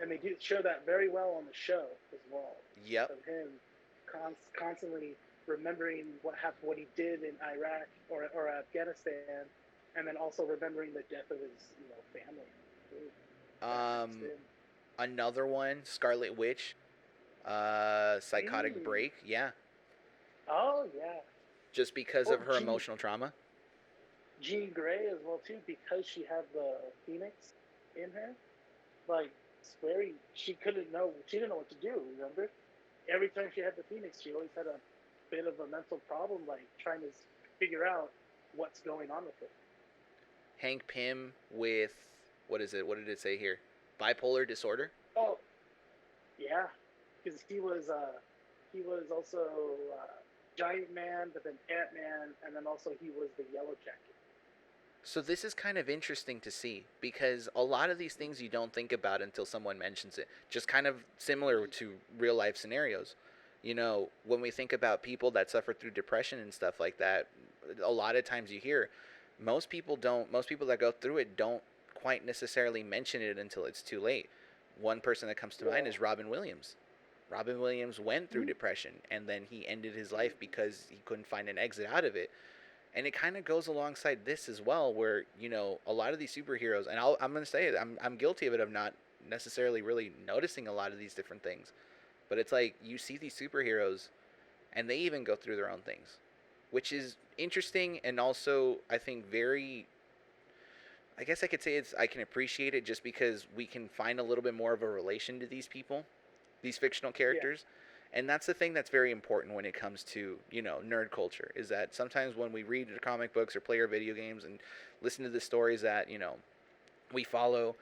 and they Oh. do show that very well on the show as well. Yep. Of him constantly remembering what happened, what he did in Iraq or Afghanistan, and then also remembering the death of his family. Ooh, that mixed Um, in. Another one, Scarlet Witch, psychotic Mm. break. Yeah, Oh yeah. just because Oh, of her emotional trauma. Jean Grey as well too, because she had the Phoenix in her. Like, it's very. She couldn't know. She didn't know what to do. Remember, every time she had the Phoenix, she always had a bit of a mental problem, like trying to figure out what's going on with her. Hank Pym with what is it? What did it say here? Bipolar disorder. Oh, yeah, because he was also Giant Man, but then Ant Man, and then also he was the Yellow Jacket. So this is kind of interesting to see because a lot of these things you don't think about until someone mentions it. Just kind of similar to real life scenarios. When we think about people that suffer through depression and stuff like that, a lot of times you hear most people that go through it don't quite necessarily mention it until it's too late. One person that comes to mind Yeah. is Robin Williams. Robin Williams went through depression and then he ended his life because he couldn't find an exit out of it, and it kind of goes alongside this as well where a lot of these superheroes, and I'm going to say it, I'm guilty of it, of not necessarily really noticing a lot of these different things, but it's like you see these superheroes and they even go through their own things which is interesting and also I think very. I guess I could say I can appreciate it just because we can find a little bit more of a relation to these people, these fictional Yeah. characters. And that's the thing that's very important when it comes to, nerd culture, is that sometimes when we read the comic books or play our video games and listen to the stories that, we follow,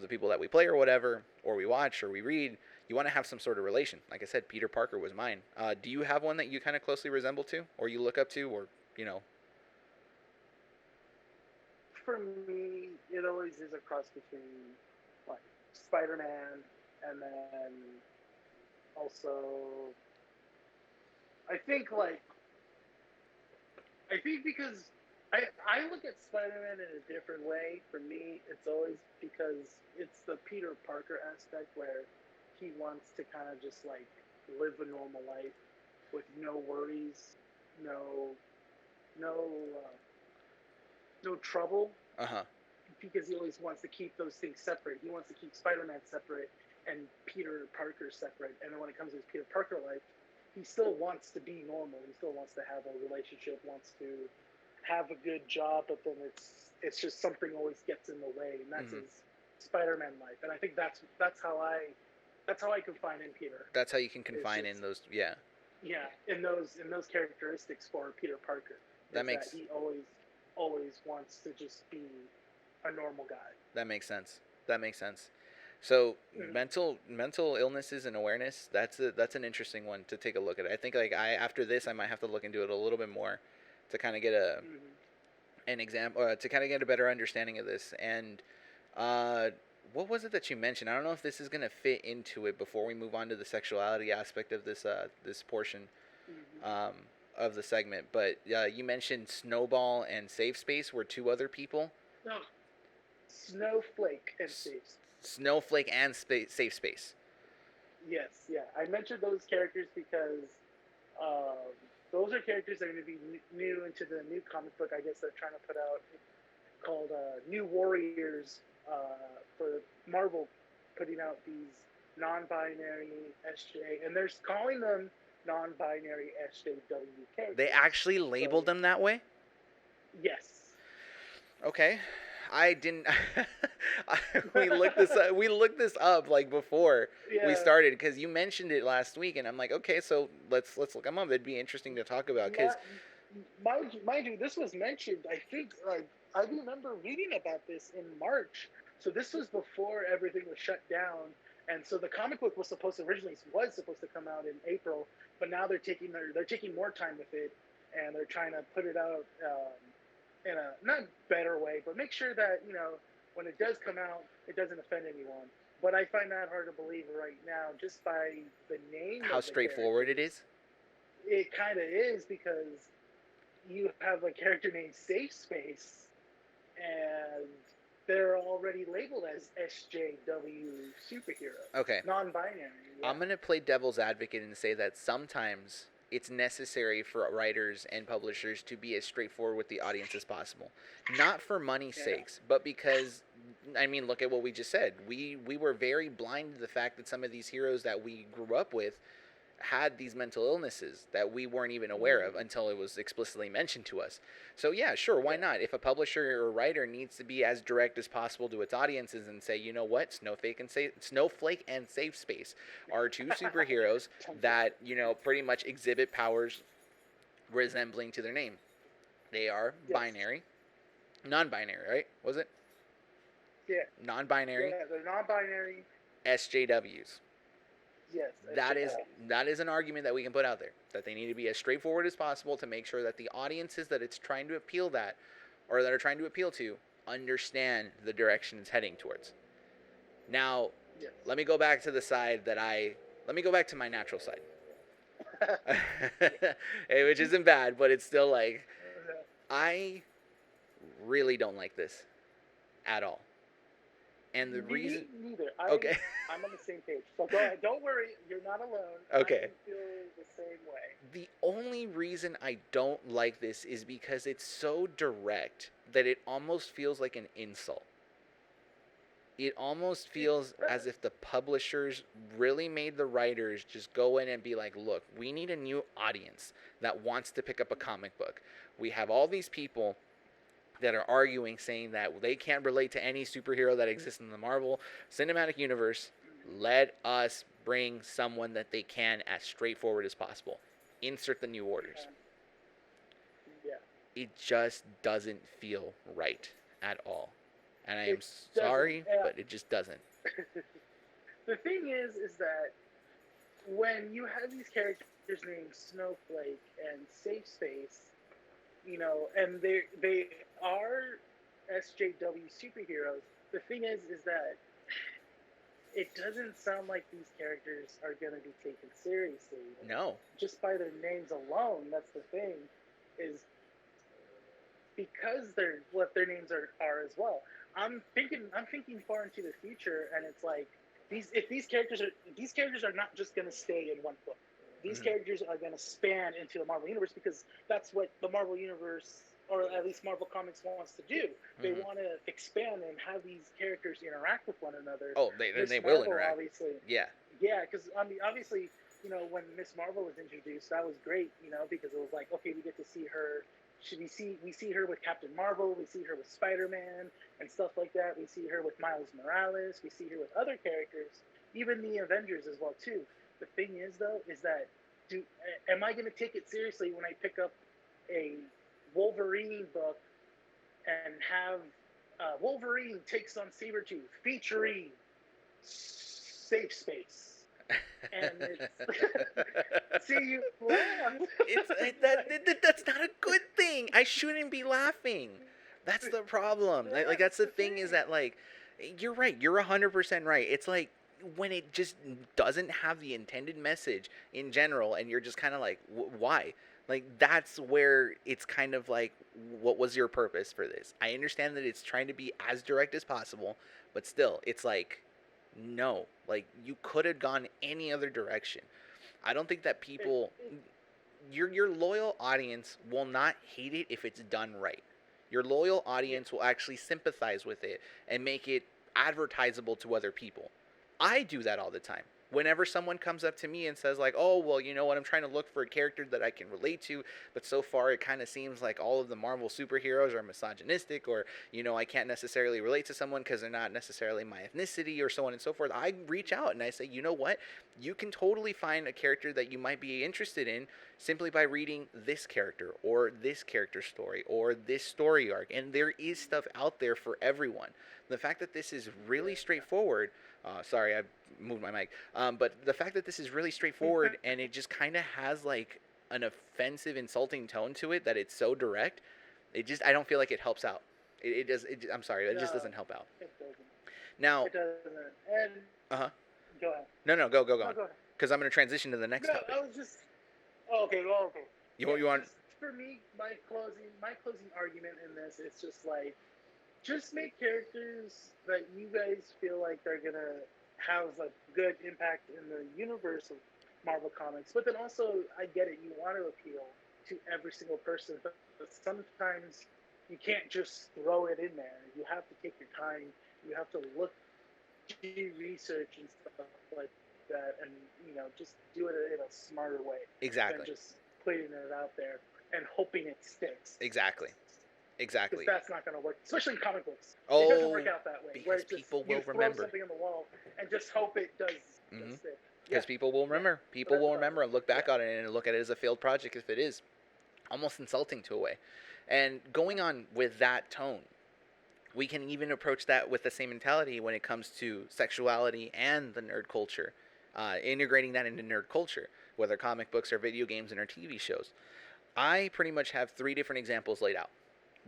the people that we play or whatever, or we watch or we read, you want to have some sort of relation. Like I said, Peter Parker was mine. Do you have one that you kind of closely resemble to, or you look up to, or, you know? For me, it always is a cross between like Spider-Man and then also I think I think because I look at Spider-Man in a different way. For me, it's always because it's the Peter Parker aspect where he wants to kind of just like live a normal life with no worries, no no uh, no trouble, Uh huh. because he always wants to keep those things separate. He wants to keep Spider-Man separate and Peter Parker separate. And then when it comes to his Peter Parker life, he still wants to be normal. He still wants to have a relationship, wants to have a good job, but then it's just something always gets in the way, and that's Hmm. his Spider-Man life. And I think that's how I confine in Peter. That's how you can It's confine in just those. Yeah, yeah, in those characteristics for Peter Parker that is that makes he always wants to just be a normal guy. that makes sense. That makes sense. So Mm-hmm. mental illnesses and awareness. That's an interesting one to take a look at. I think like I after this I might have to look into it a little bit more to kind of get Mm-hmm. an example to kind of get a better understanding of this. And uh, what was it that you mentioned? I don't know if this is gonna fit into it before we move on to the sexuality aspect of this portion Mm-hmm. um, of the segment. But you mentioned Snowball and Safe Space were two other people. No, Snowflake and S- Safe. Snowflake and Safe Space. Yes, yeah. I mentioned those characters because um, those are characters that are going to be new into the new comic book. I guess they're trying to put out called New Warriors for Marvel, putting out these non-binary SJ, and they're calling them non-binary SJW They characters. actually So labeled them that way? yes, Okay. I didn't. We looked this up like before we yeah. started because you mentioned it last week, and I'm like, okay, so let's look them up. It'd be interesting to talk about because Mind you, this was mentioned. I think, like, I remember reading about this in March. So this was before everything was shut down, and so the comic book was supposed to come out in April, but now they're taking more time with it, and they're trying to put it out in a not better way, but make sure that when it does come out, it doesn't offend anyone. But I find that hard to believe right now, just by the name how of the straightforward it characters. is. It kind of is because you have a character named Safe Space, and they're already labeled as SJW superhero, Okay, non-binary. I'm Yeah, gonna play devil's advocate and say that sometimes it's necessary for writers and publishers to be as straightforward with the audience as possible. Not for money's yeah, sakes, but because I mean, look at what we just said. We were very blind to the fact that some of these heroes that we grew up with had these mental illnesses that we weren't even aware of mm-hmm. until it was explicitly mentioned to us. So yeah, sure, why Yeah, not? If a publisher or writer needs to be as direct as possible to its audiences and say, you know what, Snowflake and Safe Space are two superheroes that pretty much exhibit powers resembling to their name. They are yes, binary, non-binary, right? Was it yeah, non-binary yeah. They're non-binary. SJWs? Yes, that is SJW. that is an argument that we can put out there that they need to be as straightforward as possible to make sure that the audiences that it's trying to appeal that or that are trying to appeal to understand the direction it's heading towards. Now, Yes. let me go back to the side that let me go back to my natural side. Which isn't bad, but it's still like I really don't like this at all. And the reason Me neither. okay. I'm on the same page. So go ahead. Don't worry. You're not alone. Okay. I feel the same way. The only reason I don't like this is because it's so direct that it almost feels like an insult. It almost feels as if the publishers really made the writers just go in and be like, look, we need a new audience that wants to pick up a comic book. We have all these people that are arguing, saying that they can't relate to any superhero that exists in the Marvel Cinematic Universe. Let us bring someone that they can as straightforward as possible. Insert the New Orders. Yeah. It just doesn't feel right at all. And I am It sorry, doesn't. but it just doesn't. The thing is that when you have these characters named Snowflake and Safe Space, you know, and they are SJW superheroes. The thing is that it doesn't sound like these characters are going to be taken seriously. No. Just by their names alone, that's the thing, is because they're what their names are as well. I'm thinking far into the future, and it's like these characters are not just going to stay in one book. These characters are going to span into the Marvel Universe because that's what the Marvel Universe, or at least Marvel Comics, wants to do. They want to expand and have these characters interact with one another. Oh, they will interact. Obviously. Yeah. Yeah, because I mean, obviously, you know, when Miss Marvel was introduced, that was great, you know, because it was like, okay, we get to see her. We see her with Captain Marvel, we see her with Spider-Man and stuff like that. We see her with Miles Morales. We see her with other characters, even the Avengers as well too. The thing is, though, is that am I going to take it seriously when I pick up a Wolverine book and have Wolverine takes on Sabretooth featuring Safe Space? And it's see, you laugh. That's not a good thing. I shouldn't be laughing. That's the problem. Like that's the thing, is that, like, you're right. You're 100% right. It's like when it just doesn't have the intended message in general, and you're just kind of like, why? Like, that's where it's kind of like, what was your purpose for this? I understand that it's trying to be as direct as possible, but still, it's like, no. Like, you could have gone any other direction. I don't think that people, your loyal audience will not hate it if it's done right. Your loyal audience will actually sympathize with it and make it advertisable to other people. I do that all the time. Whenever someone comes up to me and says, like, oh, well, you know what, I'm trying to look for a character that I can relate to, but so far it kind of seems like all of the Marvel superheroes are misogynistic, or, you know, I can't necessarily relate to someone because they're not necessarily my ethnicity, or so on and so forth, I reach out and I say, you know what, you can totally find a character that you might be interested in simply by reading this character, or this character story, or this story arc, and there is stuff out there for everyone. The fact that this is really straightforward, sorry, I moved my mic. But the fact that this is really straightforward and it just kind of has like an offensive, insulting tone to it, that it's so direct, I don't feel like it helps out. It does. I'm sorry, it just doesn't help out. It doesn't. Now. It doesn't. And. Go ahead. No, go on. Go ahead. Because I'm going to transition to the next topic. I was just. Oh, okay. Well, okay. You want? For me, my closing argument in this is just like, just make characters that you guys feel like they're gonna have a good impact in the universe of Marvel Comics. But then also, I get it, you want to appeal to every single person, but sometimes you can't just throw it in there. You have to take your time. You have to do research and stuff like that, and, you know, just do it in a smarter way. Exactly. Than just putting it out there and hoping it sticks. Exactly. Because that's not going to work, especially in comic books. Oh, it doesn't work out that way. Because people will remember. Throw something on the wall and just hope it does stick. Because people will remember. People will remember and look back on it and look at it as a failed project if it is. Almost insulting to a way. And going on with that tone, we can even approach that with the same mentality when it comes to sexuality and the nerd culture. Integrating that into nerd culture, whether comic books or video games and or TV shows. I pretty much have 3 different examples laid out.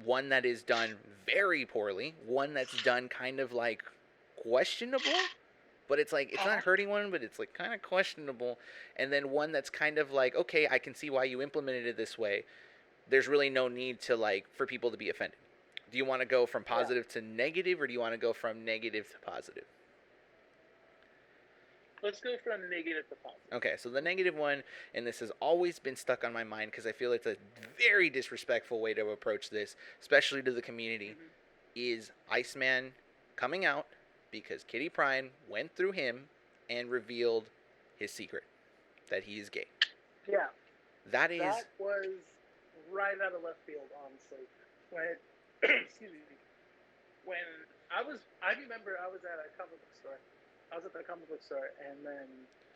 One that is done very poorly, one that's done kind of like questionable, but it's like, it's not hurting one, but it's like kind of questionable, and then one that's kind of like, okay, I can see why you implemented it this way. There's really no need to, like, for people to be offended. Do you want to go from positive to negative, or do you want to go from negative to positive? Let's go from negative to positive. Okay, so the negative one, and this has always been stuck on my mind because I feel it's a very disrespectful way to approach this, especially to the community, is Iceman coming out, because Kitty Pryde went through him and revealed his secret that he is gay. Yeah. That is. That was right out of left field, honestly. When, excuse me, when I remember I was at a comic book store. I was at the comic book store, and then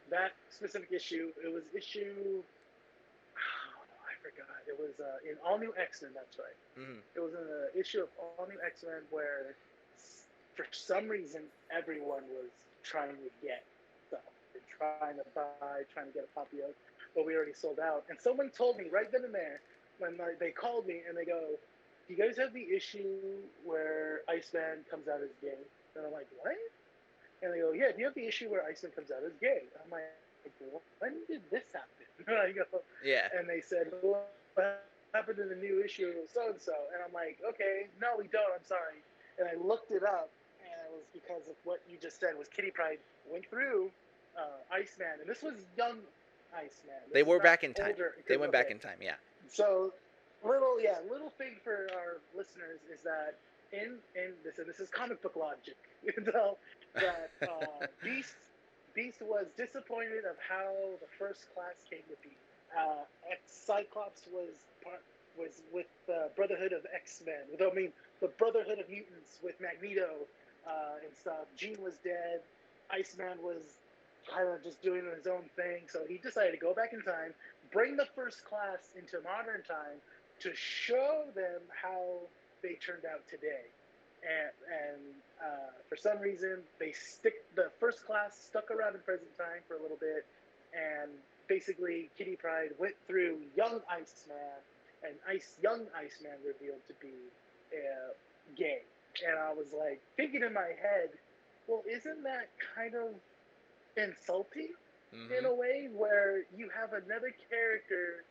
that specific issue, it was issue, I forgot. It was in All New X-Men, that's right. Mm-hmm. It was in the issue of All New X-Men where, for some reason, everyone was trying to get stuff. And trying to get a copy of, but we already sold out. And someone told me right then and there, when they called me and they go, "Do you guys have the issue where Iceman comes out as gay?" And I'm like, "What?" And they go, "Yeah, do you have the issue where Iceman comes out as gay?" I'm like, "When did this happen?" And I go, Yeah. And they said, "Well, what happened in the new issue of so-and-so?" And I'm like, "Okay, no, we don't, I'm sorry." And I looked it up, and it was because of what you just said, was Kitty Pryde went through Iceman, and this was young Iceman. They were back in time. They went back in time, yeah. So, little thing for our listeners is that in this, and this is comic book logic, that Beast was disappointed of how the First Class came to be. Cyclops was with the Brotherhood of X-Men. I mean, the Brotherhood of Mutants with Magneto and stuff. Jean was dead. Iceman was kind of just doing his own thing. So he decided to go back in time, bring the First Class into modern time to show them how they turned out today. And for some reason, the First Class stuck around in present time for a little bit, and basically Kitty Pryde went through young Iceman, and young Iceman revealed to be gay. And I was like thinking in my head, well, isn't that kind of insulting in a way, where you have another character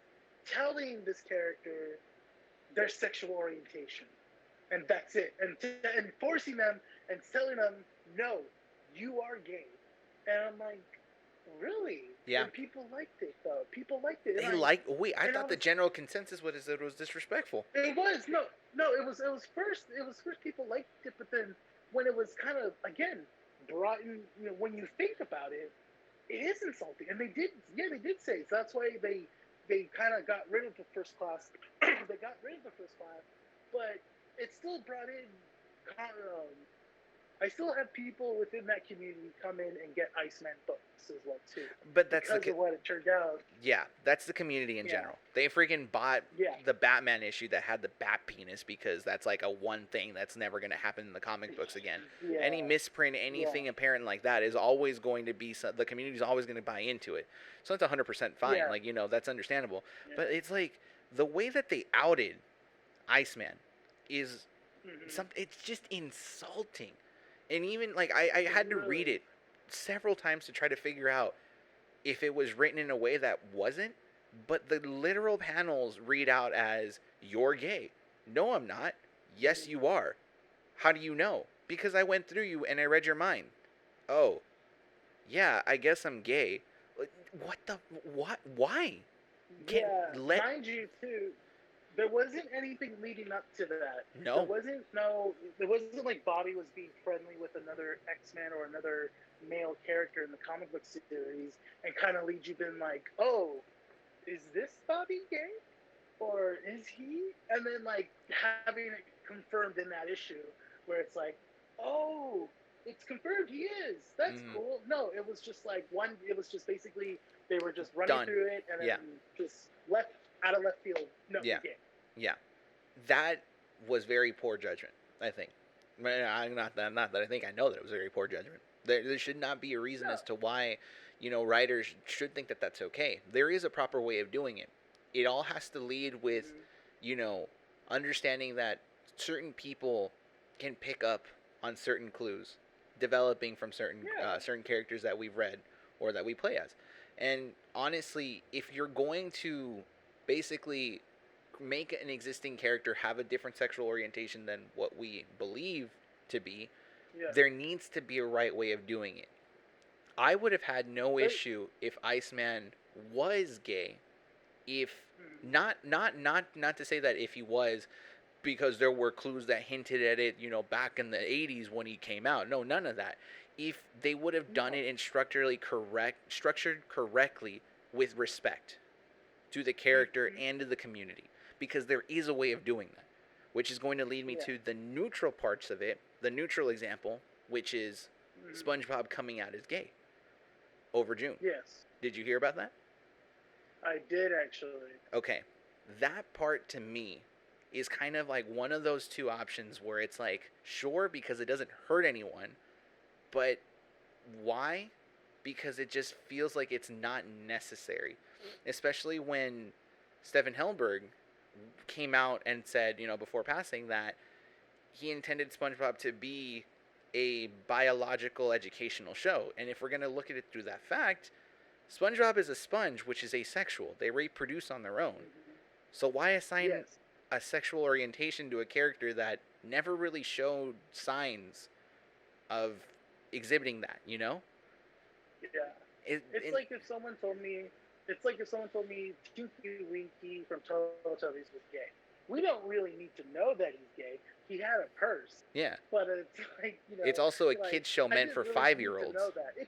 telling this character their sexual orientation, and that's it, and forcing them and telling them, no, you are gay. And I'm like, really? Yeah. And people liked it, though. People liked it. I thought the general consensus was that it was disrespectful. It was it was first people liked it, but then when it was kind of again brought in, when you think about it, it is insulting. And they did say, so that's why they kind of got rid of the First Class. They got rid of the First Class, but it still brought in. I still have people within that community come in and get Iceman books as well too. But that's because of what it turned out. Yeah, that's the community in general. They freaking bought the Batman issue that had the bat penis, because that's like a one thing that's never going to happen in the comic books again. Yeah. Any misprint, anything apparent like that is always going to be, the community's always going to buy into it. So that's 100% fine. Yeah. Like, that's understandable. Yeah. But it's like the way that they outed Iceman is it's just insulting. And even, like, I had to read it several times to try to figure out if it was written in a way that wasn't. But the literal panels read out as, "You're gay." "No, I'm not." "Yes, you are." "How do you know?" "Because I went through you and I read your mind." "Oh, yeah, I guess I'm gay." What? Why? Mind you, too, there wasn't anything leading up to that. No. There wasn't like Bobby was being friendly with another X-Man or another male character in the comic book series, and kind of lead you in like, oh, is this Bobby gay? Or is he? And then like having it confirmed in that issue where it's like, oh, it's confirmed he is. That's cool. No, it was just like it was just basically they were just running through it and then just out of left field. No, he's gay. Yeah, that was very poor judgment, I think. Not that I think, I know that it was very poor judgment. There should not be a reason as to why, writers should think that that's okay. There is a proper way of doing it. It all has to lead with, understanding that certain people can pick up on certain clues, developing from certain characters that we've read or that we play as. And honestly, if you're going to basically make an existing character have a different sexual orientation than what we believe to be, there needs to be a right way of doing it. I would have had no issue if Iceman was gay, if not to say that if he was, because there were clues that hinted at it, back in the 80s when he came out. No, none of that. If they would have done it in structured correctly with respect to the character and to the community, because there is a way of doing that, which is going to lead me to the neutral parts of it, the neutral example, which is SpongeBob coming out as gay over June. Yes. Did you hear about that? I did, actually. Okay. That part to me is kind of like one of those two options where it's like, sure, because it doesn't hurt anyone, but why? Because it just feels like it's not necessary. Especially when Stephen Helberg came out and said, before passing, that he intended SpongeBob to be a biological educational show. And if we're going to look at it through that fact, SpongeBob is a sponge, which is asexual. They reproduce on their own. So why assign a sexual orientation to a character that never really showed signs of exhibiting that, Yeah. It's like if someone told me Tinky Winky from Teletubbies was gay. We don't really need to know that he's gay. He had a purse. Yeah. But it's like, it's also a kid's show meant for 5-year-olds. Know that.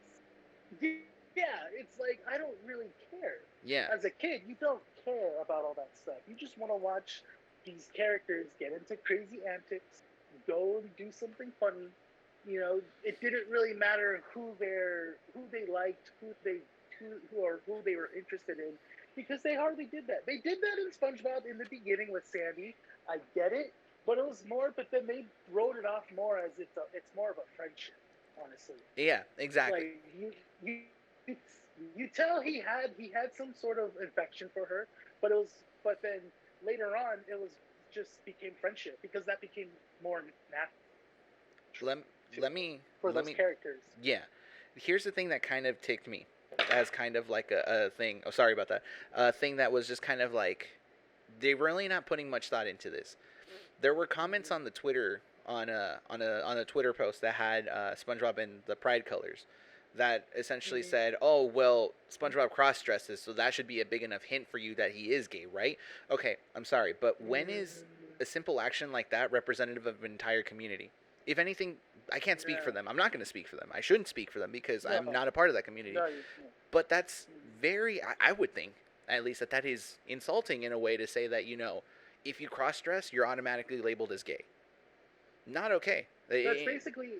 It's like, I don't really care. Yeah. As a kid, you don't care about all that stuff. You just want to watch these characters get into crazy antics, go and do something funny. It didn't really matter who they liked, who they were interested in, because they hardly did that. They did that in SpongeBob in the beginning with Sandy. I get it, but it was more. But then they wrote it off more as it's more of a friendship, honestly. Yeah, exactly. Like you tell he had some sort of affection for her, but then later on it was just became friendship, because that became more natural. Let me characters. Yeah. Here's the thing that kind of ticked me as kind of like a thing. Oh, sorry about that. A thing that was just kind of like, they're really not putting much thought into this. There were comments on the Twitter on a Twitter post that had SpongeBob in the Pride colors that essentially said, "Oh, well, SpongeBob cross-dresses, so that should be a big enough hint for you that he is gay, right?" Okay, I'm sorry, but when is a simple action like that representative of an entire community? If anything, I can't speak for them. I'm not going to speak for them. I shouldn't speak for them because I'm not a part of that community. No, but that's I would think, at least, that is insulting in a way to say that, if you cross-dress, you're automatically labeled as gay. Not okay. That's basically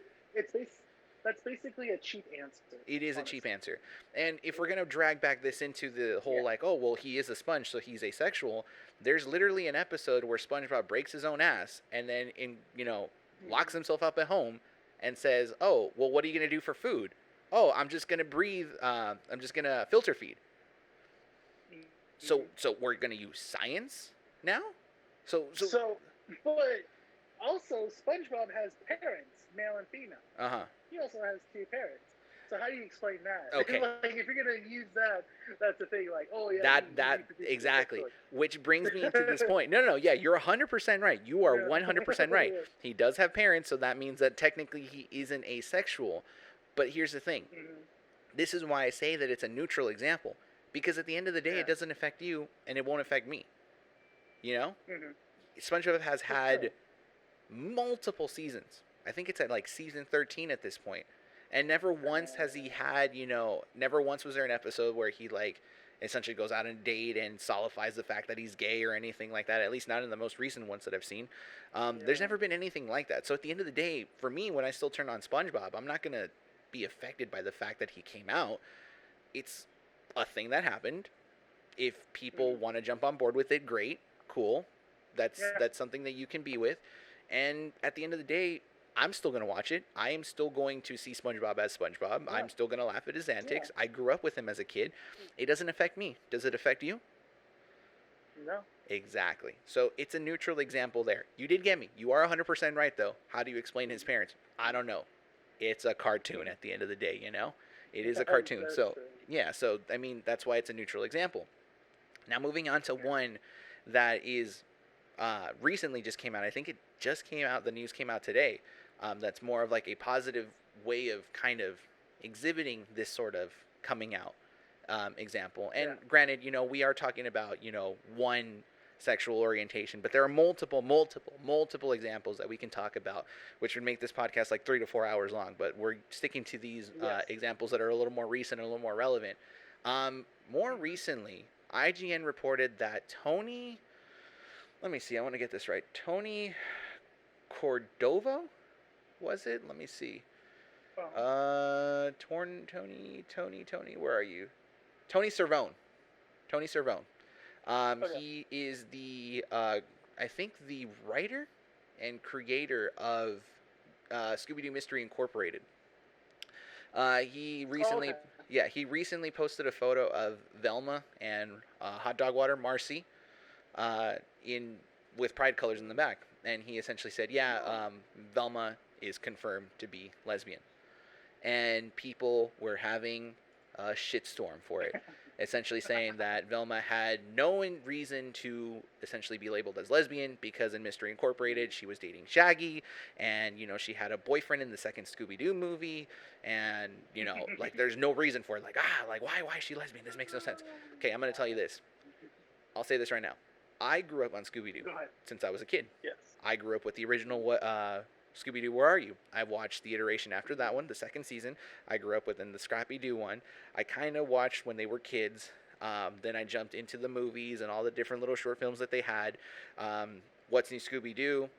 a cheap answer. It is honestly a cheap answer. And if we're going to drag back this into the whole, like, oh, well, he is a sponge, so he's asexual, there's literally an episode where SpongeBob breaks his own ass and then, locks himself up at home and says, "Oh, well, what are you going to do for food?" "Oh, I'm just going to breathe. I'm just going to filter feed." So we're going to use science now? So, but also SpongeBob has parents, male and female. Uh-huh. He also has 2 parents. So how do you explain that? Okay. Like, if you're going to use that, that's the thing. Like, oh, yeah. That exactly. Which brings me to this point. No, yeah, you're 100% right. You are 100% right. He does have parents, so that means that technically he isn't asexual. But here's the thing. This is why I say that it's a neutral example. Because at the end of the day, it doesn't affect you, and it won't affect me. SpongeBob has had multiple seasons. I think it's at like season 13 at this point. And never once has he had, never once was there an episode where he, like, essentially goes out on a date and solidifies the fact that he's gay or anything like that, at least not in the most recent ones that I've seen. There's never been anything like that. So at the end of the day, for me, when I still turn on SpongeBob, I'm not going to be affected by the fact that he came out. It's a thing that happened. If people want to jump on board with it, great, cool. That's something that you can be with. And at the end of the day, I'm still going to watch it. I am still going to see SpongeBob as SpongeBob. I'm still going to laugh at his antics. I grew up with him as a kid. It doesn't affect me. Does it affect you? No. Exactly. So it's a neutral example there. You did get me. You are 100% right, though. How do you explain his parents? I don't know. It's a cartoon at the end of the day, It is a cartoon. So, yeah. So, I mean, that's why it's a neutral example. Now, moving on to one that is recently just came out. I think it just came out. The news came out today. That's more of like a positive way of kind of exhibiting this sort of coming out example. And granted, we are talking about, one sexual orientation, but there are multiple examples that we can talk about, which would make this podcast like 3 to 4 hours long. But we're sticking to these examples that are a little more recent and a little more relevant. More recently, IGN reported that Tony, let me see, I want to get this right. Tony Cordova, was it? Let me see. Tony, where are you? Tony Cervone. He is the, I think, the writer and creator of Scooby-Doo Mystery Incorporated. He recently posted a photo of Velma and Hot Dog Water Marcy, with pride colors in the back, and he essentially said, Velma is confirmed to be lesbian, and people were having a shitstorm for it. Essentially saying that Velma had no reason to essentially be labeled as lesbian because in Mystery Incorporated she was dating Shaggy, and she had a boyfriend in the second Scooby-Doo movie, and like there's no reason for it. Like why is she lesbian? This makes no sense. Okay, I'm gonna tell you this. I'll say this right now. I grew up on Scooby-Doo since I was a kid. Yes. I grew up with the original Scooby-Doo, Where Are You? I watched the iteration after that one, the second season. I grew up within the Scrappy-Doo one. I kind of watched when they were kids. Then I jumped into the movies and all the different little short films that they had. What's New Scooby-Doo?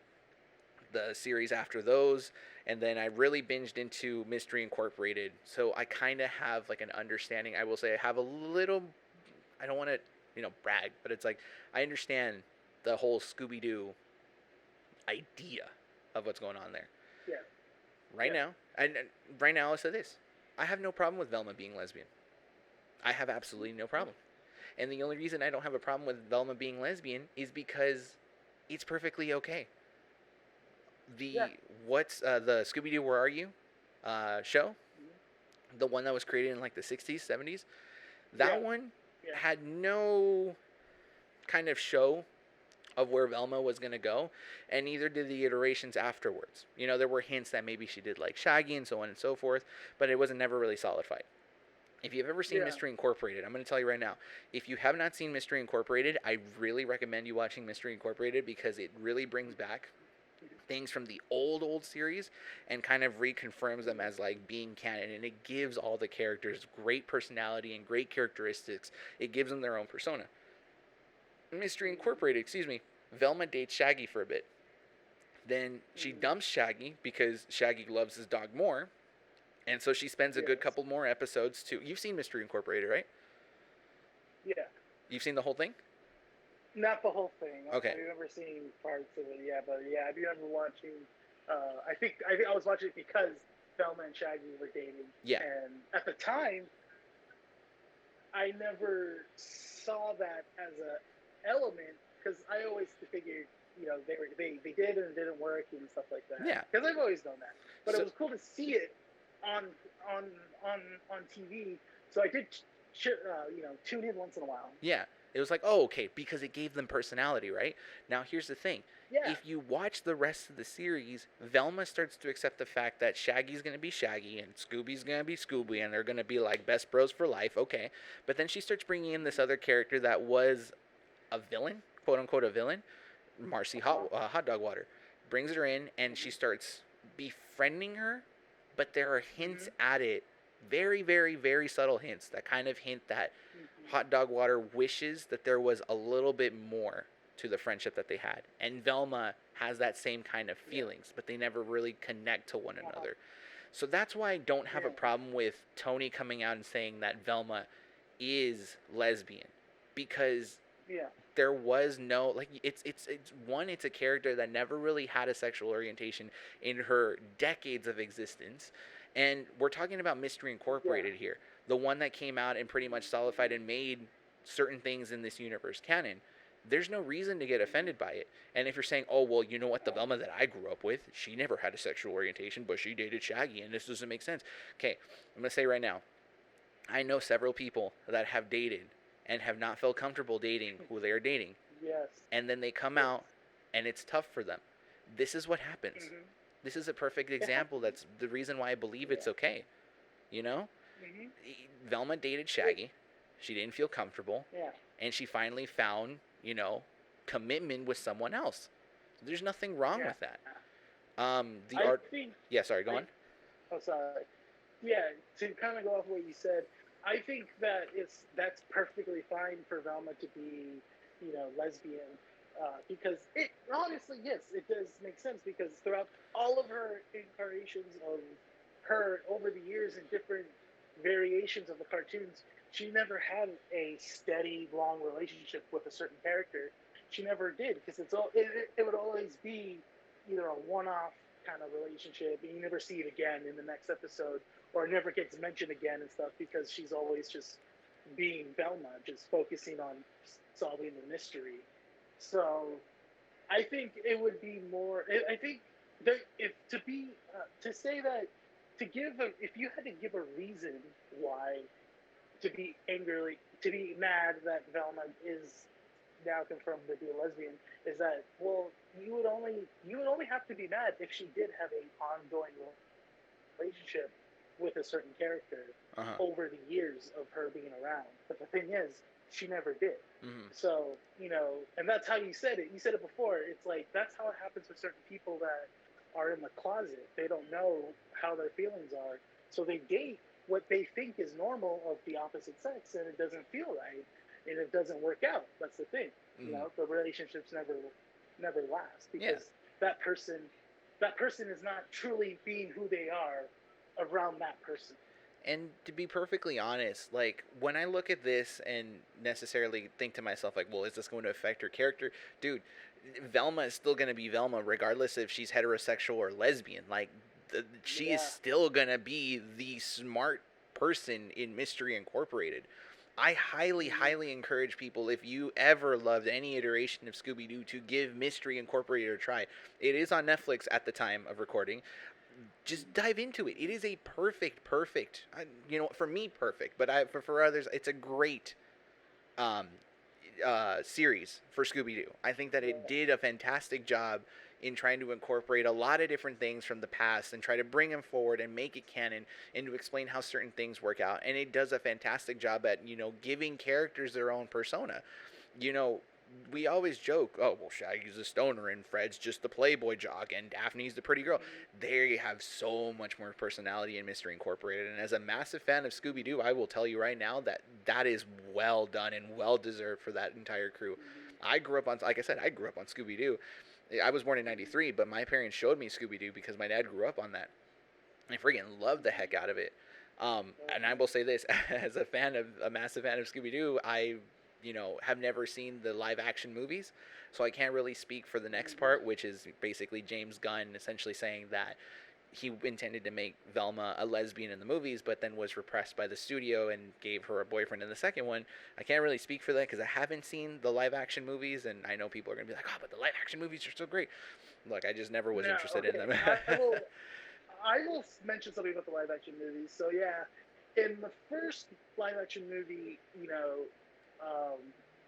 The series after those. And then I really binged into Mystery Incorporated. So I kind of have like an understanding. I will say I have a little, I don't want to, brag, but it's like I understand the whole Scooby-Doo idea of what's going on there. Yeah. Right now, I'll say this. I have no problem with Velma being lesbian. I have absolutely no problem. And the only reason I don't have a problem with Velma being lesbian is because it's perfectly okay. The Scooby-Doo Where Are You show, the one that was created in like the 60s, 70s, that one had no kind of show of where Velma was going to go, and neither did the iterations afterwards. There were hints that maybe she did like Shaggy and so on and so forth, but it was never really solidified. If you've ever seen Mystery Incorporated, I'm going to tell you right now, if you have not seen Mystery Incorporated, I really recommend you watching Mystery Incorporated because it really brings back things from the old series and kind of reconfirms them as like being canon, and it gives all the characters great personality and great characteristics. It gives them their own persona. Mystery Incorporated, Velma dates Shaggy for a bit. Then she dumps Shaggy because Shaggy loves his dog more. And so she spends a good couple more episodes too. You've seen Mystery Incorporated, right? Yeah. You've seen the whole thing? Not the whole thing. Okay. I remember seeing parts of it, I remember watching, I think I was watching it because Velma and Shaggy were dating. Yeah. And at the time, I never saw that as a element because I always figured they did and it didn't work and stuff like that. Yeah. Because I've always known that, but it was cool to see it on TV. So I did tune in once in a while. Yeah. It was like, oh, okay, because it gave them personality, right? Now here's the thing. Yeah. If you watch the rest of the series, Velma starts to accept the fact that Shaggy's going to be Shaggy and Scooby's going to be Scooby, and they're going to be like best bros for life, okay. But then she starts bringing in this other character that was a villain, quote unquote a villain, Marcy Hot Dog Water. Brings her in, and she starts befriending her, but there are hints at it, very, very, very subtle hints that kind of hint that Hot Dog Water wishes that there was a little bit more to the friendship that they had. And Velma has that same kind of feelings, but they never really connect to one another. So that's why I don't have a problem with Tony coming out and saying that Velma is lesbian. Because there was no, like, it's a character that never really had a sexual orientation in her decades of existence. And we're talking about Mystery Incorporated here. The one that came out and pretty much solidified and made certain things in this universe canon. There's no reason to get offended by it. And if you're saying, oh, well, you know what, the Velma that I grew up with, she never had a sexual orientation, but she dated Shaggy, and this doesn't make sense. Okay, I'm going to say right now, I know several people that have dated and have not felt comfortable dating who they are dating. Yes. And then they come out, and it's tough for them. This is what happens. Mm-hmm. This is a perfect example. That's the reason why I believe it's okay. Velma dated Shaggy. She didn't feel comfortable. Yeah. And she finally found, commitment with someone else. There's nothing wrong with that. The I art. think. Yeah, sorry, go on. Oh, sorry. Yeah, to kind of go off what you said, I think that that's perfectly fine for Velma to be, lesbian, because it honestly, yes, it does make sense because throughout all of her incarnations of her over the years in different variations of the cartoons, she never had a steady, long relationship with a certain character. She never did because it would always be either a one-off kind of relationship, and you never see it again in the next episode, or it never gets mentioned again and stuff because she's always just being Velma, just focusing on solving the mystery. So I think it would be more. I think that if to be to say that to give a if you had to give a reason why to be mad that Velma is now confirmed to be a lesbian, is that, well, you would only have to be mad if she did have an ongoing relationship with a certain character over the years of her being around. But the thing is, she never did. So, and that's how you said it. You said it before. It's like that's how it happens with certain people that are in the closet. They don't know how their feelings are, so they date what they think is normal of the opposite sex, and it doesn't feel right, and it doesn't work out. That's the thing. The relationships never last because that person is not truly being who they are around that person. And to be perfectly honest, like when I look at this and necessarily think to myself, like, well, is this going to affect her character? Dude, Velma is still going to be Velma regardless if she's heterosexual or lesbian. Like, she is still going to be the smart person in Mystery Incorporated. I highly, highly encourage people, if you ever loved any iteration of Scooby-Doo, to give Mystery Incorporated a try. It is on Netflix at the time of recording. Just dive into it. It is a perfect, for me, perfect. But for others, it's a great series for Scooby-Doo. I think that it did a fantastic job in trying to incorporate a lot of different things from the past and try to bring them forward and make it canon and to explain how certain things work out. And it does a fantastic job at, giving characters their own persona. We always joke, oh, well, Shaggy's a stoner and Fred's just the playboy jock and Daphne's the pretty girl. They have so much more personality in Mystery Incorporated. And as a massive fan of Scooby-Doo, I will tell you right now that is well done and well deserved for that entire crew. I grew up on Scooby-Doo. I was born in 93, but my parents showed me Scooby-Doo because my dad grew up on that. I friggin' loved the heck out of it. And I will say this, as a massive fan of Scooby-Doo, I have never seen the live action movies, so I can't really speak for the next part, which is basically James Gunn essentially saying that he intended to make Velma a lesbian in the movies, but then was repressed by the studio and gave her a boyfriend in the second one. I can't really speak for that because I haven't seen the live action movies, and I know people are going to be like, oh, but the live action movies are so great. Look, I just never was interested in them. I will mention something about the live action movies. So yeah, in the first live action movie,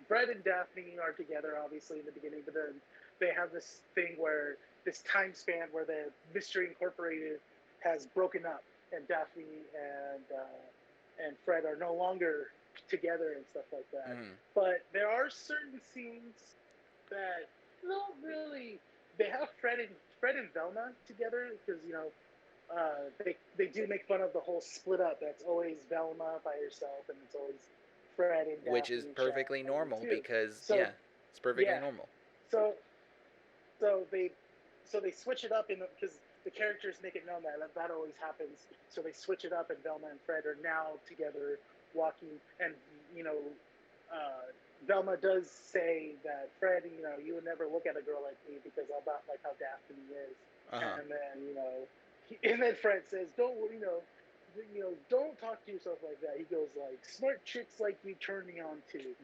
Fred and Daphne are together, obviously, in the beginning, but then they have this thing where this time span where the Mystery Incorporated has broken up, and Daphne and Fred are no longer together and stuff like that. But there are certain scenes that don't really. They have Fred and Velma together because they do make fun of the whole split up. That's always Velma by herself, and it's always Fred and Daphne, which is perfectly normal because it's perfectly normal. So they switch it up because the characters make it known that always happens. So they switch it up, and Velma and Fred are now together walking. And Velma does say that Fred, you would never look at a girl like me because I'm not like how Daphne is. And then and then Fred says, don't talk to yourself like that. He goes like, smart chicks like you turn me on too.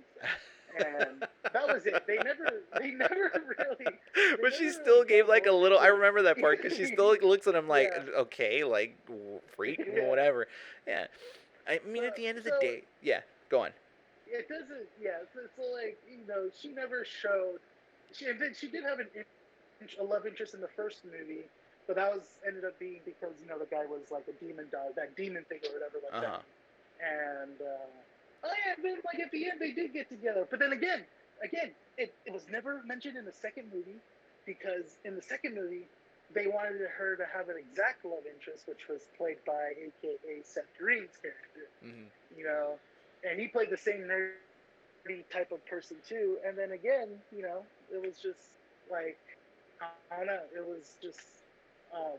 And that was it. They never really. But she still gave like a little. I remember that part because she still looks at him like, okay, like freak, whatever. Yeah. I mean, at the end of the day, go on. It doesn't. Yeah. So like she never showed. And then she did have a love interest in the first movie. But that ended up being because the guy was like a demon dog, that demon thing or whatever like that. And then like at the end they did get together. But then again, again, it was never mentioned in the second movie because in the second movie they wanted her to have an exact love interest, which was played by AKA Seth Green's character. Mm-hmm. You know, and he played the same nerdy type of person too. And then again, you know, it was just like I don't know, it was just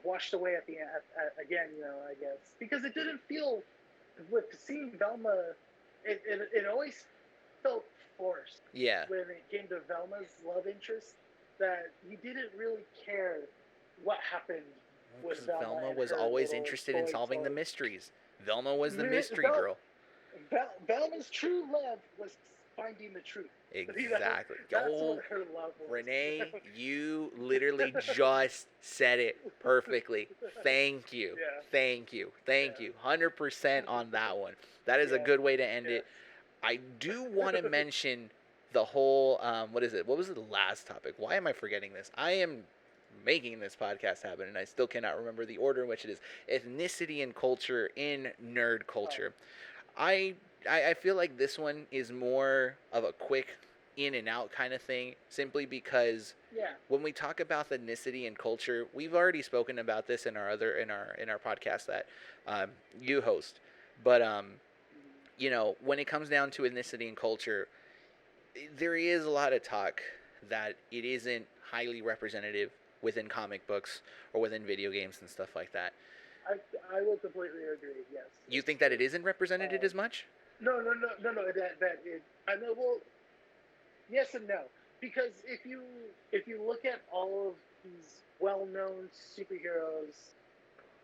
washed away at the end again. You know, I guess because it didn't feel with seeing Velma, it always felt forced Yeah. when it came to Velma's love interest that you didn't really care what happened with Because Velma Velma and was her always little interested in solving the toys. mysteries. Velma was the mystery Vel- girl. Velma's true love was finding the truth. You know, Exactly. that's Oh, what her love was. Renee, you literally just said it perfectly. Thank you. Yeah, Thank you. Thank yeah, you. 100% on that one. That is a yeah, good way to end yeah. it. I do want to mention the whole, what is it? What was the last topic? Why am I forgetting this? I am making this podcast happen, and I still cannot remember the order in which it is. Ethnicity and culture in nerd Oh, culture. I, I feel like this one is more of a quick in and out kind of thing, simply because yeah. when we talk about ethnicity and culture, we've already spoken about this in our podcast that you host. But you know, when it comes down to ethnicity and culture, there is a lot of talk that it isn't highly representative within comic books or within video games and stuff like that. I I will completely agree. Yes, You it's think that true. it isn't represented Um, as much? no. That it. I know. Well, yes and no. Because if you look at all of these well-known superheroes,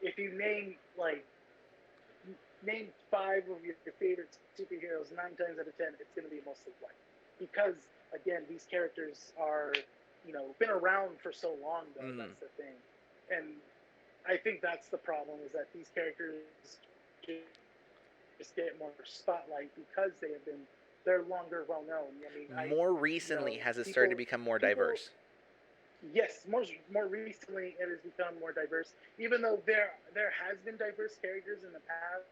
if you name like name five of your favorite superheroes, 9 times out of 10, it's going to be mostly white. Because again, these characters are, you know, been around for so long. Though Mm-hmm. that's the thing, and I think that's the problem is that these characters just get more spotlight because they're longer well known. I mean, More you know, recently has it started to become more people diverse. yes, more recently it has become more diverse. Even though there has been diverse characters in the past,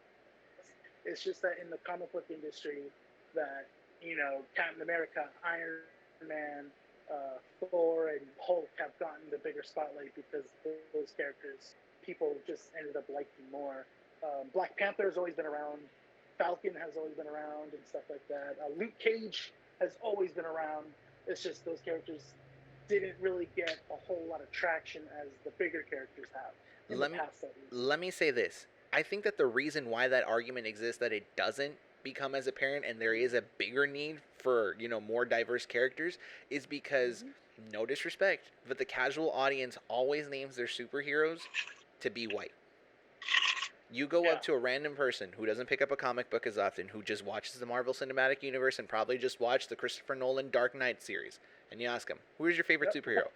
it's just that in the comic book industry, that you know Captain America, Iron Man, Thor, and Hulk have gotten the bigger spotlight because those characters people just ended up liking more. Black Panther has always been around. Falcon has always been around and stuff like that. Luke Cage has always been around. It's just those characters didn't really get a whole lot of traction as the bigger characters have in the Let me past, at least. let me say this. I think that the reason why that argument exists that it doesn't become as apparent and there is a bigger need for, you know, more diverse characters is because Mm-hmm. no disrespect, but the casual audience always names their superheroes to be white. You go Yeah. up to a random person who doesn't pick up a comic book as often, who just watches the Marvel Cinematic Universe and probably just watched the Christopher Nolan Dark Knight series, and you ask them, "Who is your favorite Yep. superhero?"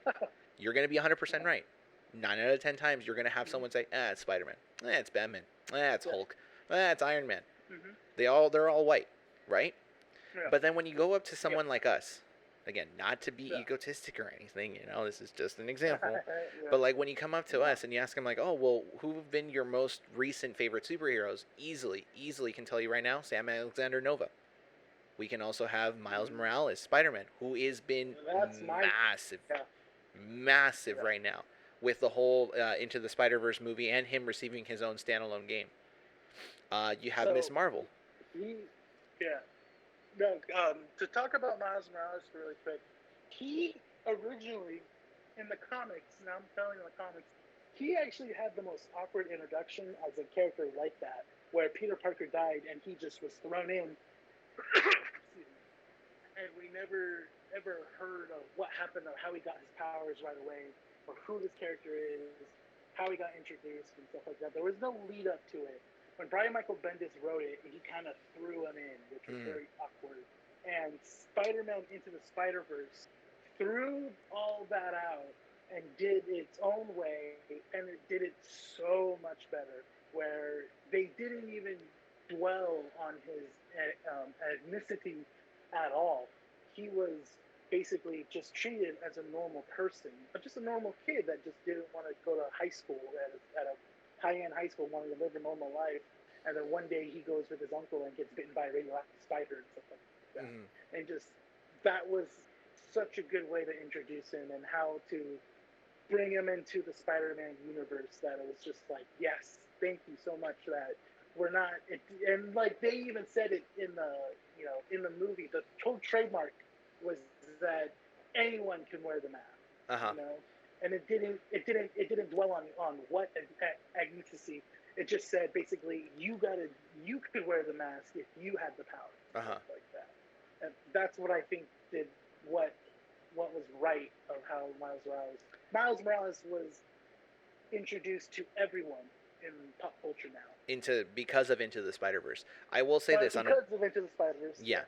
You're going to be 100% right. 9 out of 10 times, you're going to have someone say, it's Spider Man. It's Batman. It's Yeah. Hulk. It's Iron Man. Mm-hmm. They're all white, right? Yeah. But then when you go up to someone like us, again, not to be Yeah. egotistic or anything, you know, this is just an example. Yeah. But like when you come up to us and you ask them like, oh, well, who have been your most recent favorite superheroes? Easily can tell you right now, Sam Alexander Nova. We can also have Miles Morales, Spider-Man, who has been That's my massive, yeah. massive Yeah. right now with the whole Into the Spider-Verse movie and him receiving his own standalone game. You have So Miss Marvel. he, yeah. No, to talk about Miles Morales really quick, he originally in the comics. Now I'm telling you the comics. He actually had the most awkward introduction as a character like that, where Peter Parker died and he just was thrown in. Excuse me. And we never ever heard of what happened or how he got his powers right away, or who this character is, how he got introduced and stuff like that. There was no lead up to it. When Brian Michael Bendis wrote it, he kind of threw him in, which was very awkward. And Spider-Man Into the Spider-Verse threw all that out and did its own way, and it did it so much better. Where they didn't even dwell on his ethnicity at all. He was basically just treated as a normal person, but just a normal kid that just didn't want to go to high school at a high-end high school, wanting to live a normal life. And then one day he goes with his uncle and gets bitten by a radioactive spider and stuff like that. Mm-hmm. And just that was such a good way to introduce him and how to bring him into the Spider-Man universe that it was just like, yes, thank you so much that we're not. And like they even said it in the in the movie, the whole trademark was that anyone can wear the mask, Uh huh. you know, and it didn't dwell on what ethnicity. It just said basically you could wear the mask if you had the power, Uh huh. stuff like that, and that's what I think did what what was right of how Miles Morales was introduced to everyone in pop culture now. Because of Into the Spider Verse. I will say But this on a because of Into the Spider Verse, yeah,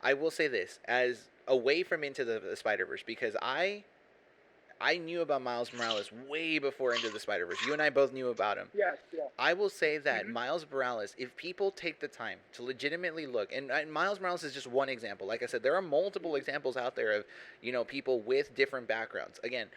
I will say this as away from Into the Spider Verse because I knew about Miles Morales way before Into the Spider Verse. You and I both knew about him. yes, yeah. I will say that Mm-hmm. Miles Morales, if people take the time to legitimately look, and Miles Morales is just one example. Like I said, there are multiple examples out there of people with different backgrounds. Again,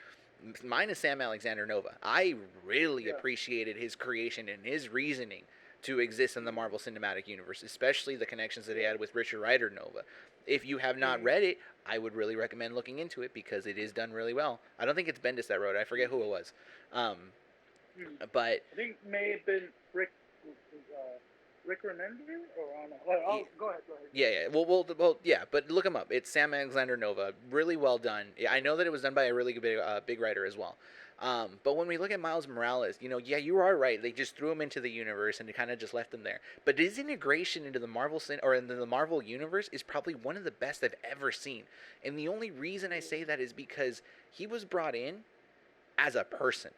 mine is Sam Alexander Nova. I really Yeah. appreciated his creation and his reasoning to exist in the Marvel Cinematic Universe, especially the connections that he had with Richard Rider Nova. If you have not Mm-hmm. read it, I would really recommend looking into it because it is done really well. I don't think it's Bendis that wrote it. I forget who it was. Um, Mm. but I think it may have been Rick Remender or I don't know. Oh, go ahead. yeah, yeah. Well, yeah. But look him up. It's Sam Alexander Nova. Really well done. Yeah, I know that it was done by a really big writer as well. But when we look at Miles Morales, yeah, you are right. They just threw him into the universe and kind of just left him there. But his integration into the into the Marvel universe is probably one of the best I've ever seen. And the only reason I say that is because he was brought in as a person,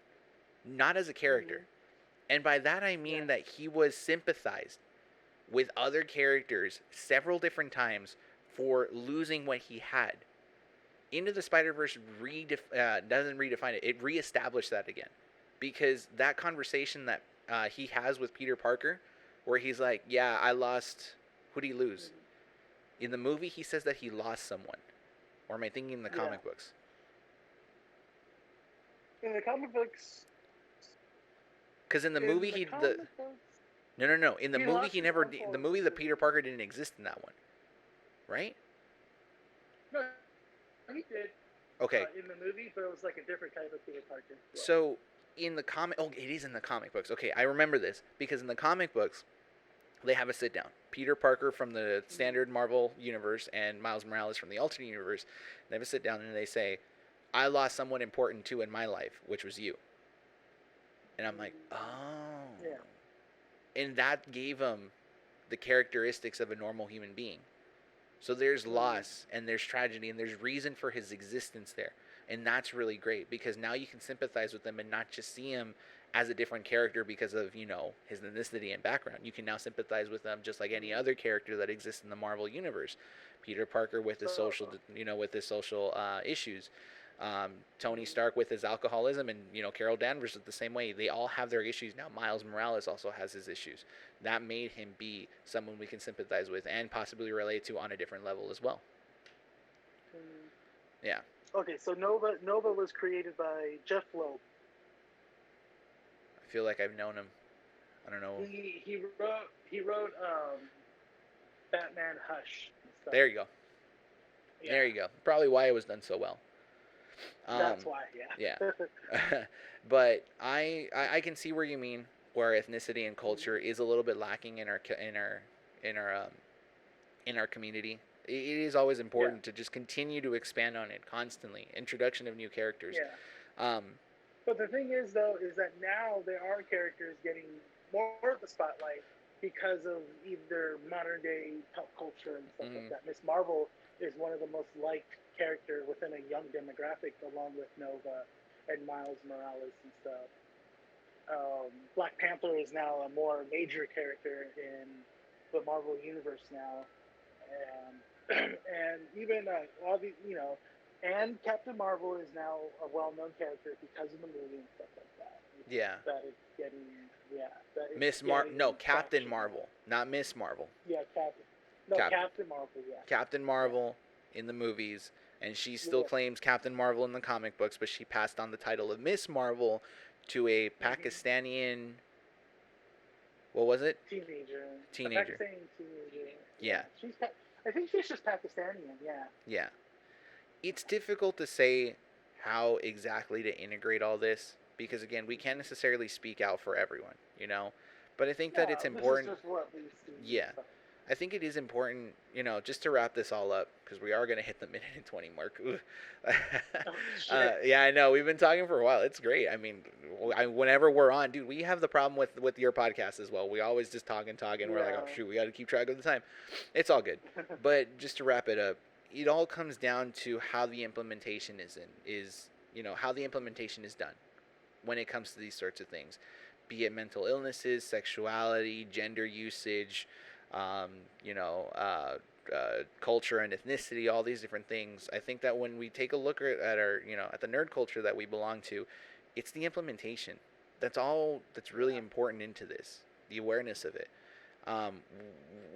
not as a character. Mm-hmm. And by that I Yeah. mean that he was sympathized with other characters several different times for losing what he had. Into the Spider Verse doesn't redefine it; it reestablished that again, because that conversation that he has with Peter Parker, where he's like, "Yeah, I lost." Who did he lose? In the movie, he says that he lost someone. Or am I thinking in the Yeah. comic books? In the comic books, Because in the in movie, the he comic the books, no. In the he movie, lost he his never. uncle The in movie, the the Peter Parker didn't exist in that one, right? no, he did Okay, in the movie, but it was like a different type of Peter Parker. Yeah. so in the comic, oh, it is in the comic books. Okay, I remember this because in the comic books, they have a sit down. Peter Parker from the standard Marvel universe and Miles Morales from the alternate universe. They have a sit down and they say, "I lost someone important too in my life, which was you." And I'm like, "Oh," Yeah. and that gave him the characteristics of a normal human being. So there's Mm-hmm. loss and there's tragedy and there's reason for his existence there. And that's really great because now you can sympathize with him and not just see him as a different character because of, his ethnicity and background. You can now sympathize with him just like any other character that exists in the Marvel universe. Peter Parker with his So social issues. Tony Stark with his alcoholism, and Carol Danvers is the same way. They all have their issues now. Miles Morales also has his issues. That made him be someone we can sympathize with and possibly relate to on a different level as well. mm, Yeah, okay, so Nova was created by Jeff Loeb. I feel like I've known him. I don't know. He wrote Batman Hush and stuff. There you go. Yeah, There you go. Probably why it was done so well. Um, that's why. yeah. Yeah. But I can see where you mean, where ethnicity and culture is a little bit lacking in our community. It is always Yeah. important to just continue to expand on it constantly. Introduction of new characters. Yeah. Um, But the thing is, though, is that now there are characters getting more of the spotlight because of either modern day pop culture and stuff like mm, that. Miss Marvel is one of the most liked character within a young demographic, along with Nova and Miles Morales and stuff. Black Panther is now a more major character in the Marvel universe now, and even all the and Captain Marvel is now a well-known character because of the movie and stuff like that. yeah. That it's getting that it's No, getting Captain traction Marvel, not Miss Marvel. now. Yeah, Captain. No, Captain. Captain Marvel. Yeah, Captain yeah, Marvel in the movies, and she still yeah. claims Captain Marvel in the comic books, but she passed on the title of Miss Marvel to a Mm-hmm. Pakistani. What was it? Teenager, a Teenager. Pakistani teenager. Yeah, Yeah, I think she's just Pakistani. Yeah. yeah. it's difficult to say how exactly to integrate all this because again, we can't necessarily speak out for everyone, you know. But I think that Yeah, it's this is important. just what we've seen. Yeah, I think it is important, you know, just to wrap this all up because we are going to hit the minute and 20 mark. Oh, shit. Yeah, I know. We've been talking for a while. It's great. I mean, whenever we're on, dude, we have the problem with your podcast as well. We always just talk and talk, and we're like, oh, shoot, we got to keep track of the time. It's all good. But just to wrap it up, it all comes down to how the implementation you know, how the implementation is done when it comes to these sorts of things, be it mental illnesses, sexuality, gender usage, um, you know, culture and ethnicity, all these different things. I think that when we take a look at our, you know, at the nerd culture that we belong to, it's the implementation. That's all that's really important into this, the awareness of it. Um,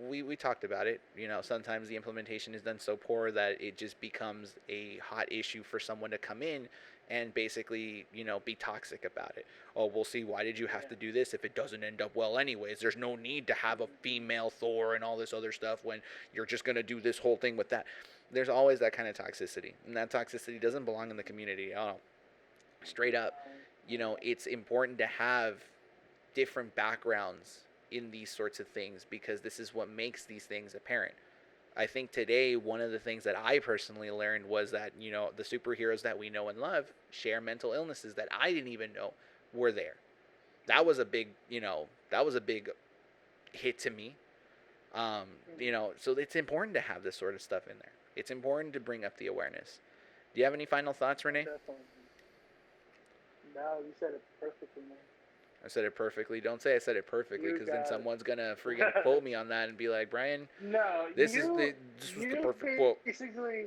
we talked about it. You know, sometimes the implementation is done so poor that it just becomes a hot issue for someone to come in and basically, you know, be toxic about it. Oh, we'll see. Why did you have to do this if it doesn't end up well anyways? There's no need to have a female Thor and all this other stuff when you're just gonna do this whole thing with that. There's always that kind of toxicity, and that toxicity doesn't belong in the community. Oh, straight up. You know, it's important to have different backgrounds in these sorts of things because this is what makes these things apparent. I think today one of the things that I personally learned was that, you know, the superheroes that we know and love share mental illnesses that I didn't even know were there. That was a big, you know, that was a big hit to me. You know, so it's important to have this sort of stuff in there. It's important to bring up the awareness. Do you have any final thoughts, Rene? Definitely. No, you said it perfectly, man. I said it perfectly. Don't say I said it perfectly, You because then got it. someone's gonna freaking quote me on that and be like, Brian, No, this was the perfect quote. Basically,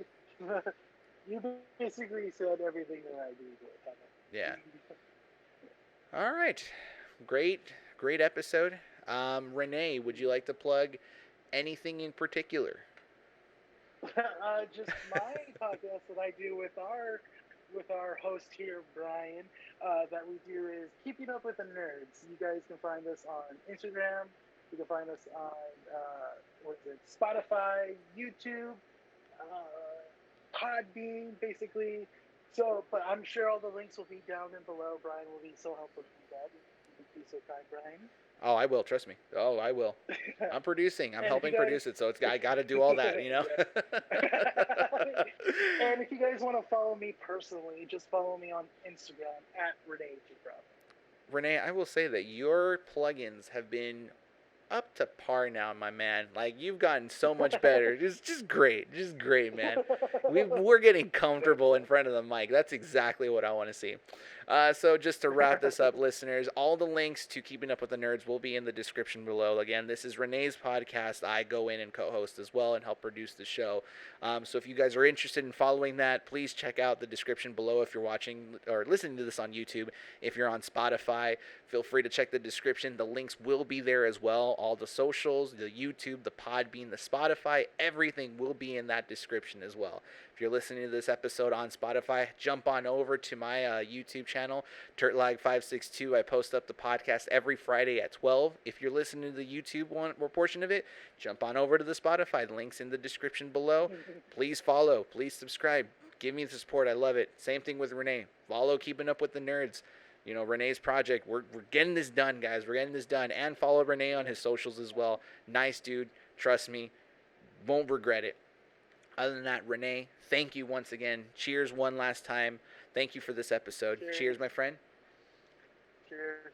you basically said everything that I do. Yeah. All right. Great episode. Rene, would you like to plug anything in particular? Just my podcast that I do with our host here, Bryan, that we do is Keeping Up with the Nerds. You guys can find us on Instagram. You can find us on Spotify, YouTube, Podbean, basically. So, but I'm sure all the links will be down and below. Bryan will be so helpful to do that. You can be so kind, Bryan. Oh, I will. Trust me. Oh, I will. I'm producing. I'm helping produce it, so I got to do all that, you know. And if you guys want to follow me personally, just follow me on Instagram at Rene Jacob. Rene, I will say that your plugins have been up to par now, my man. Like, you've gotten so much better. just great, man. We're getting comfortable in front of the mic. That's exactly what I want to see. So just to wrap this up, listeners, all the links to Keeping Up with the Nerds will be in the description below. Again, this is Rene's podcast. I go in and co-host as well and help produce the show. So if you guys are interested in following that, please check out the description below if you're watching or listening to this on YouTube. If you're on Spotify, feel free to check the description. The links will be there as well. All the socials, the YouTube, the Podbean, the Spotify, everything will be in that description as well. If you're listening to this episode on Spotify, jump on over to my YouTube channel, Turtlag562. I post up the podcast every Friday at 12. If you're listening to the YouTube one or portion of it, jump on over to the Spotify. The link's in the description below. Please follow. Please subscribe. Give me the support. I love it. Same thing with Rene. Follow Keeping Up with the Nerds. You know, Rene's project. We're getting this done, guys. We're getting this done. And follow Rene on his socials as well. Nice dude. Trust me. Won't regret it. Other than that, Rene, thank you once again. Cheers one last time. Thank you for this episode. Cheers, my friend. Cheers.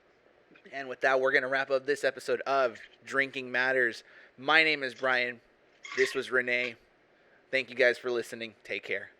And with that, we're going to wrap up this episode of Drinking Matters. My name is Bryan. This was Rene. Thank you guys for listening. Take care.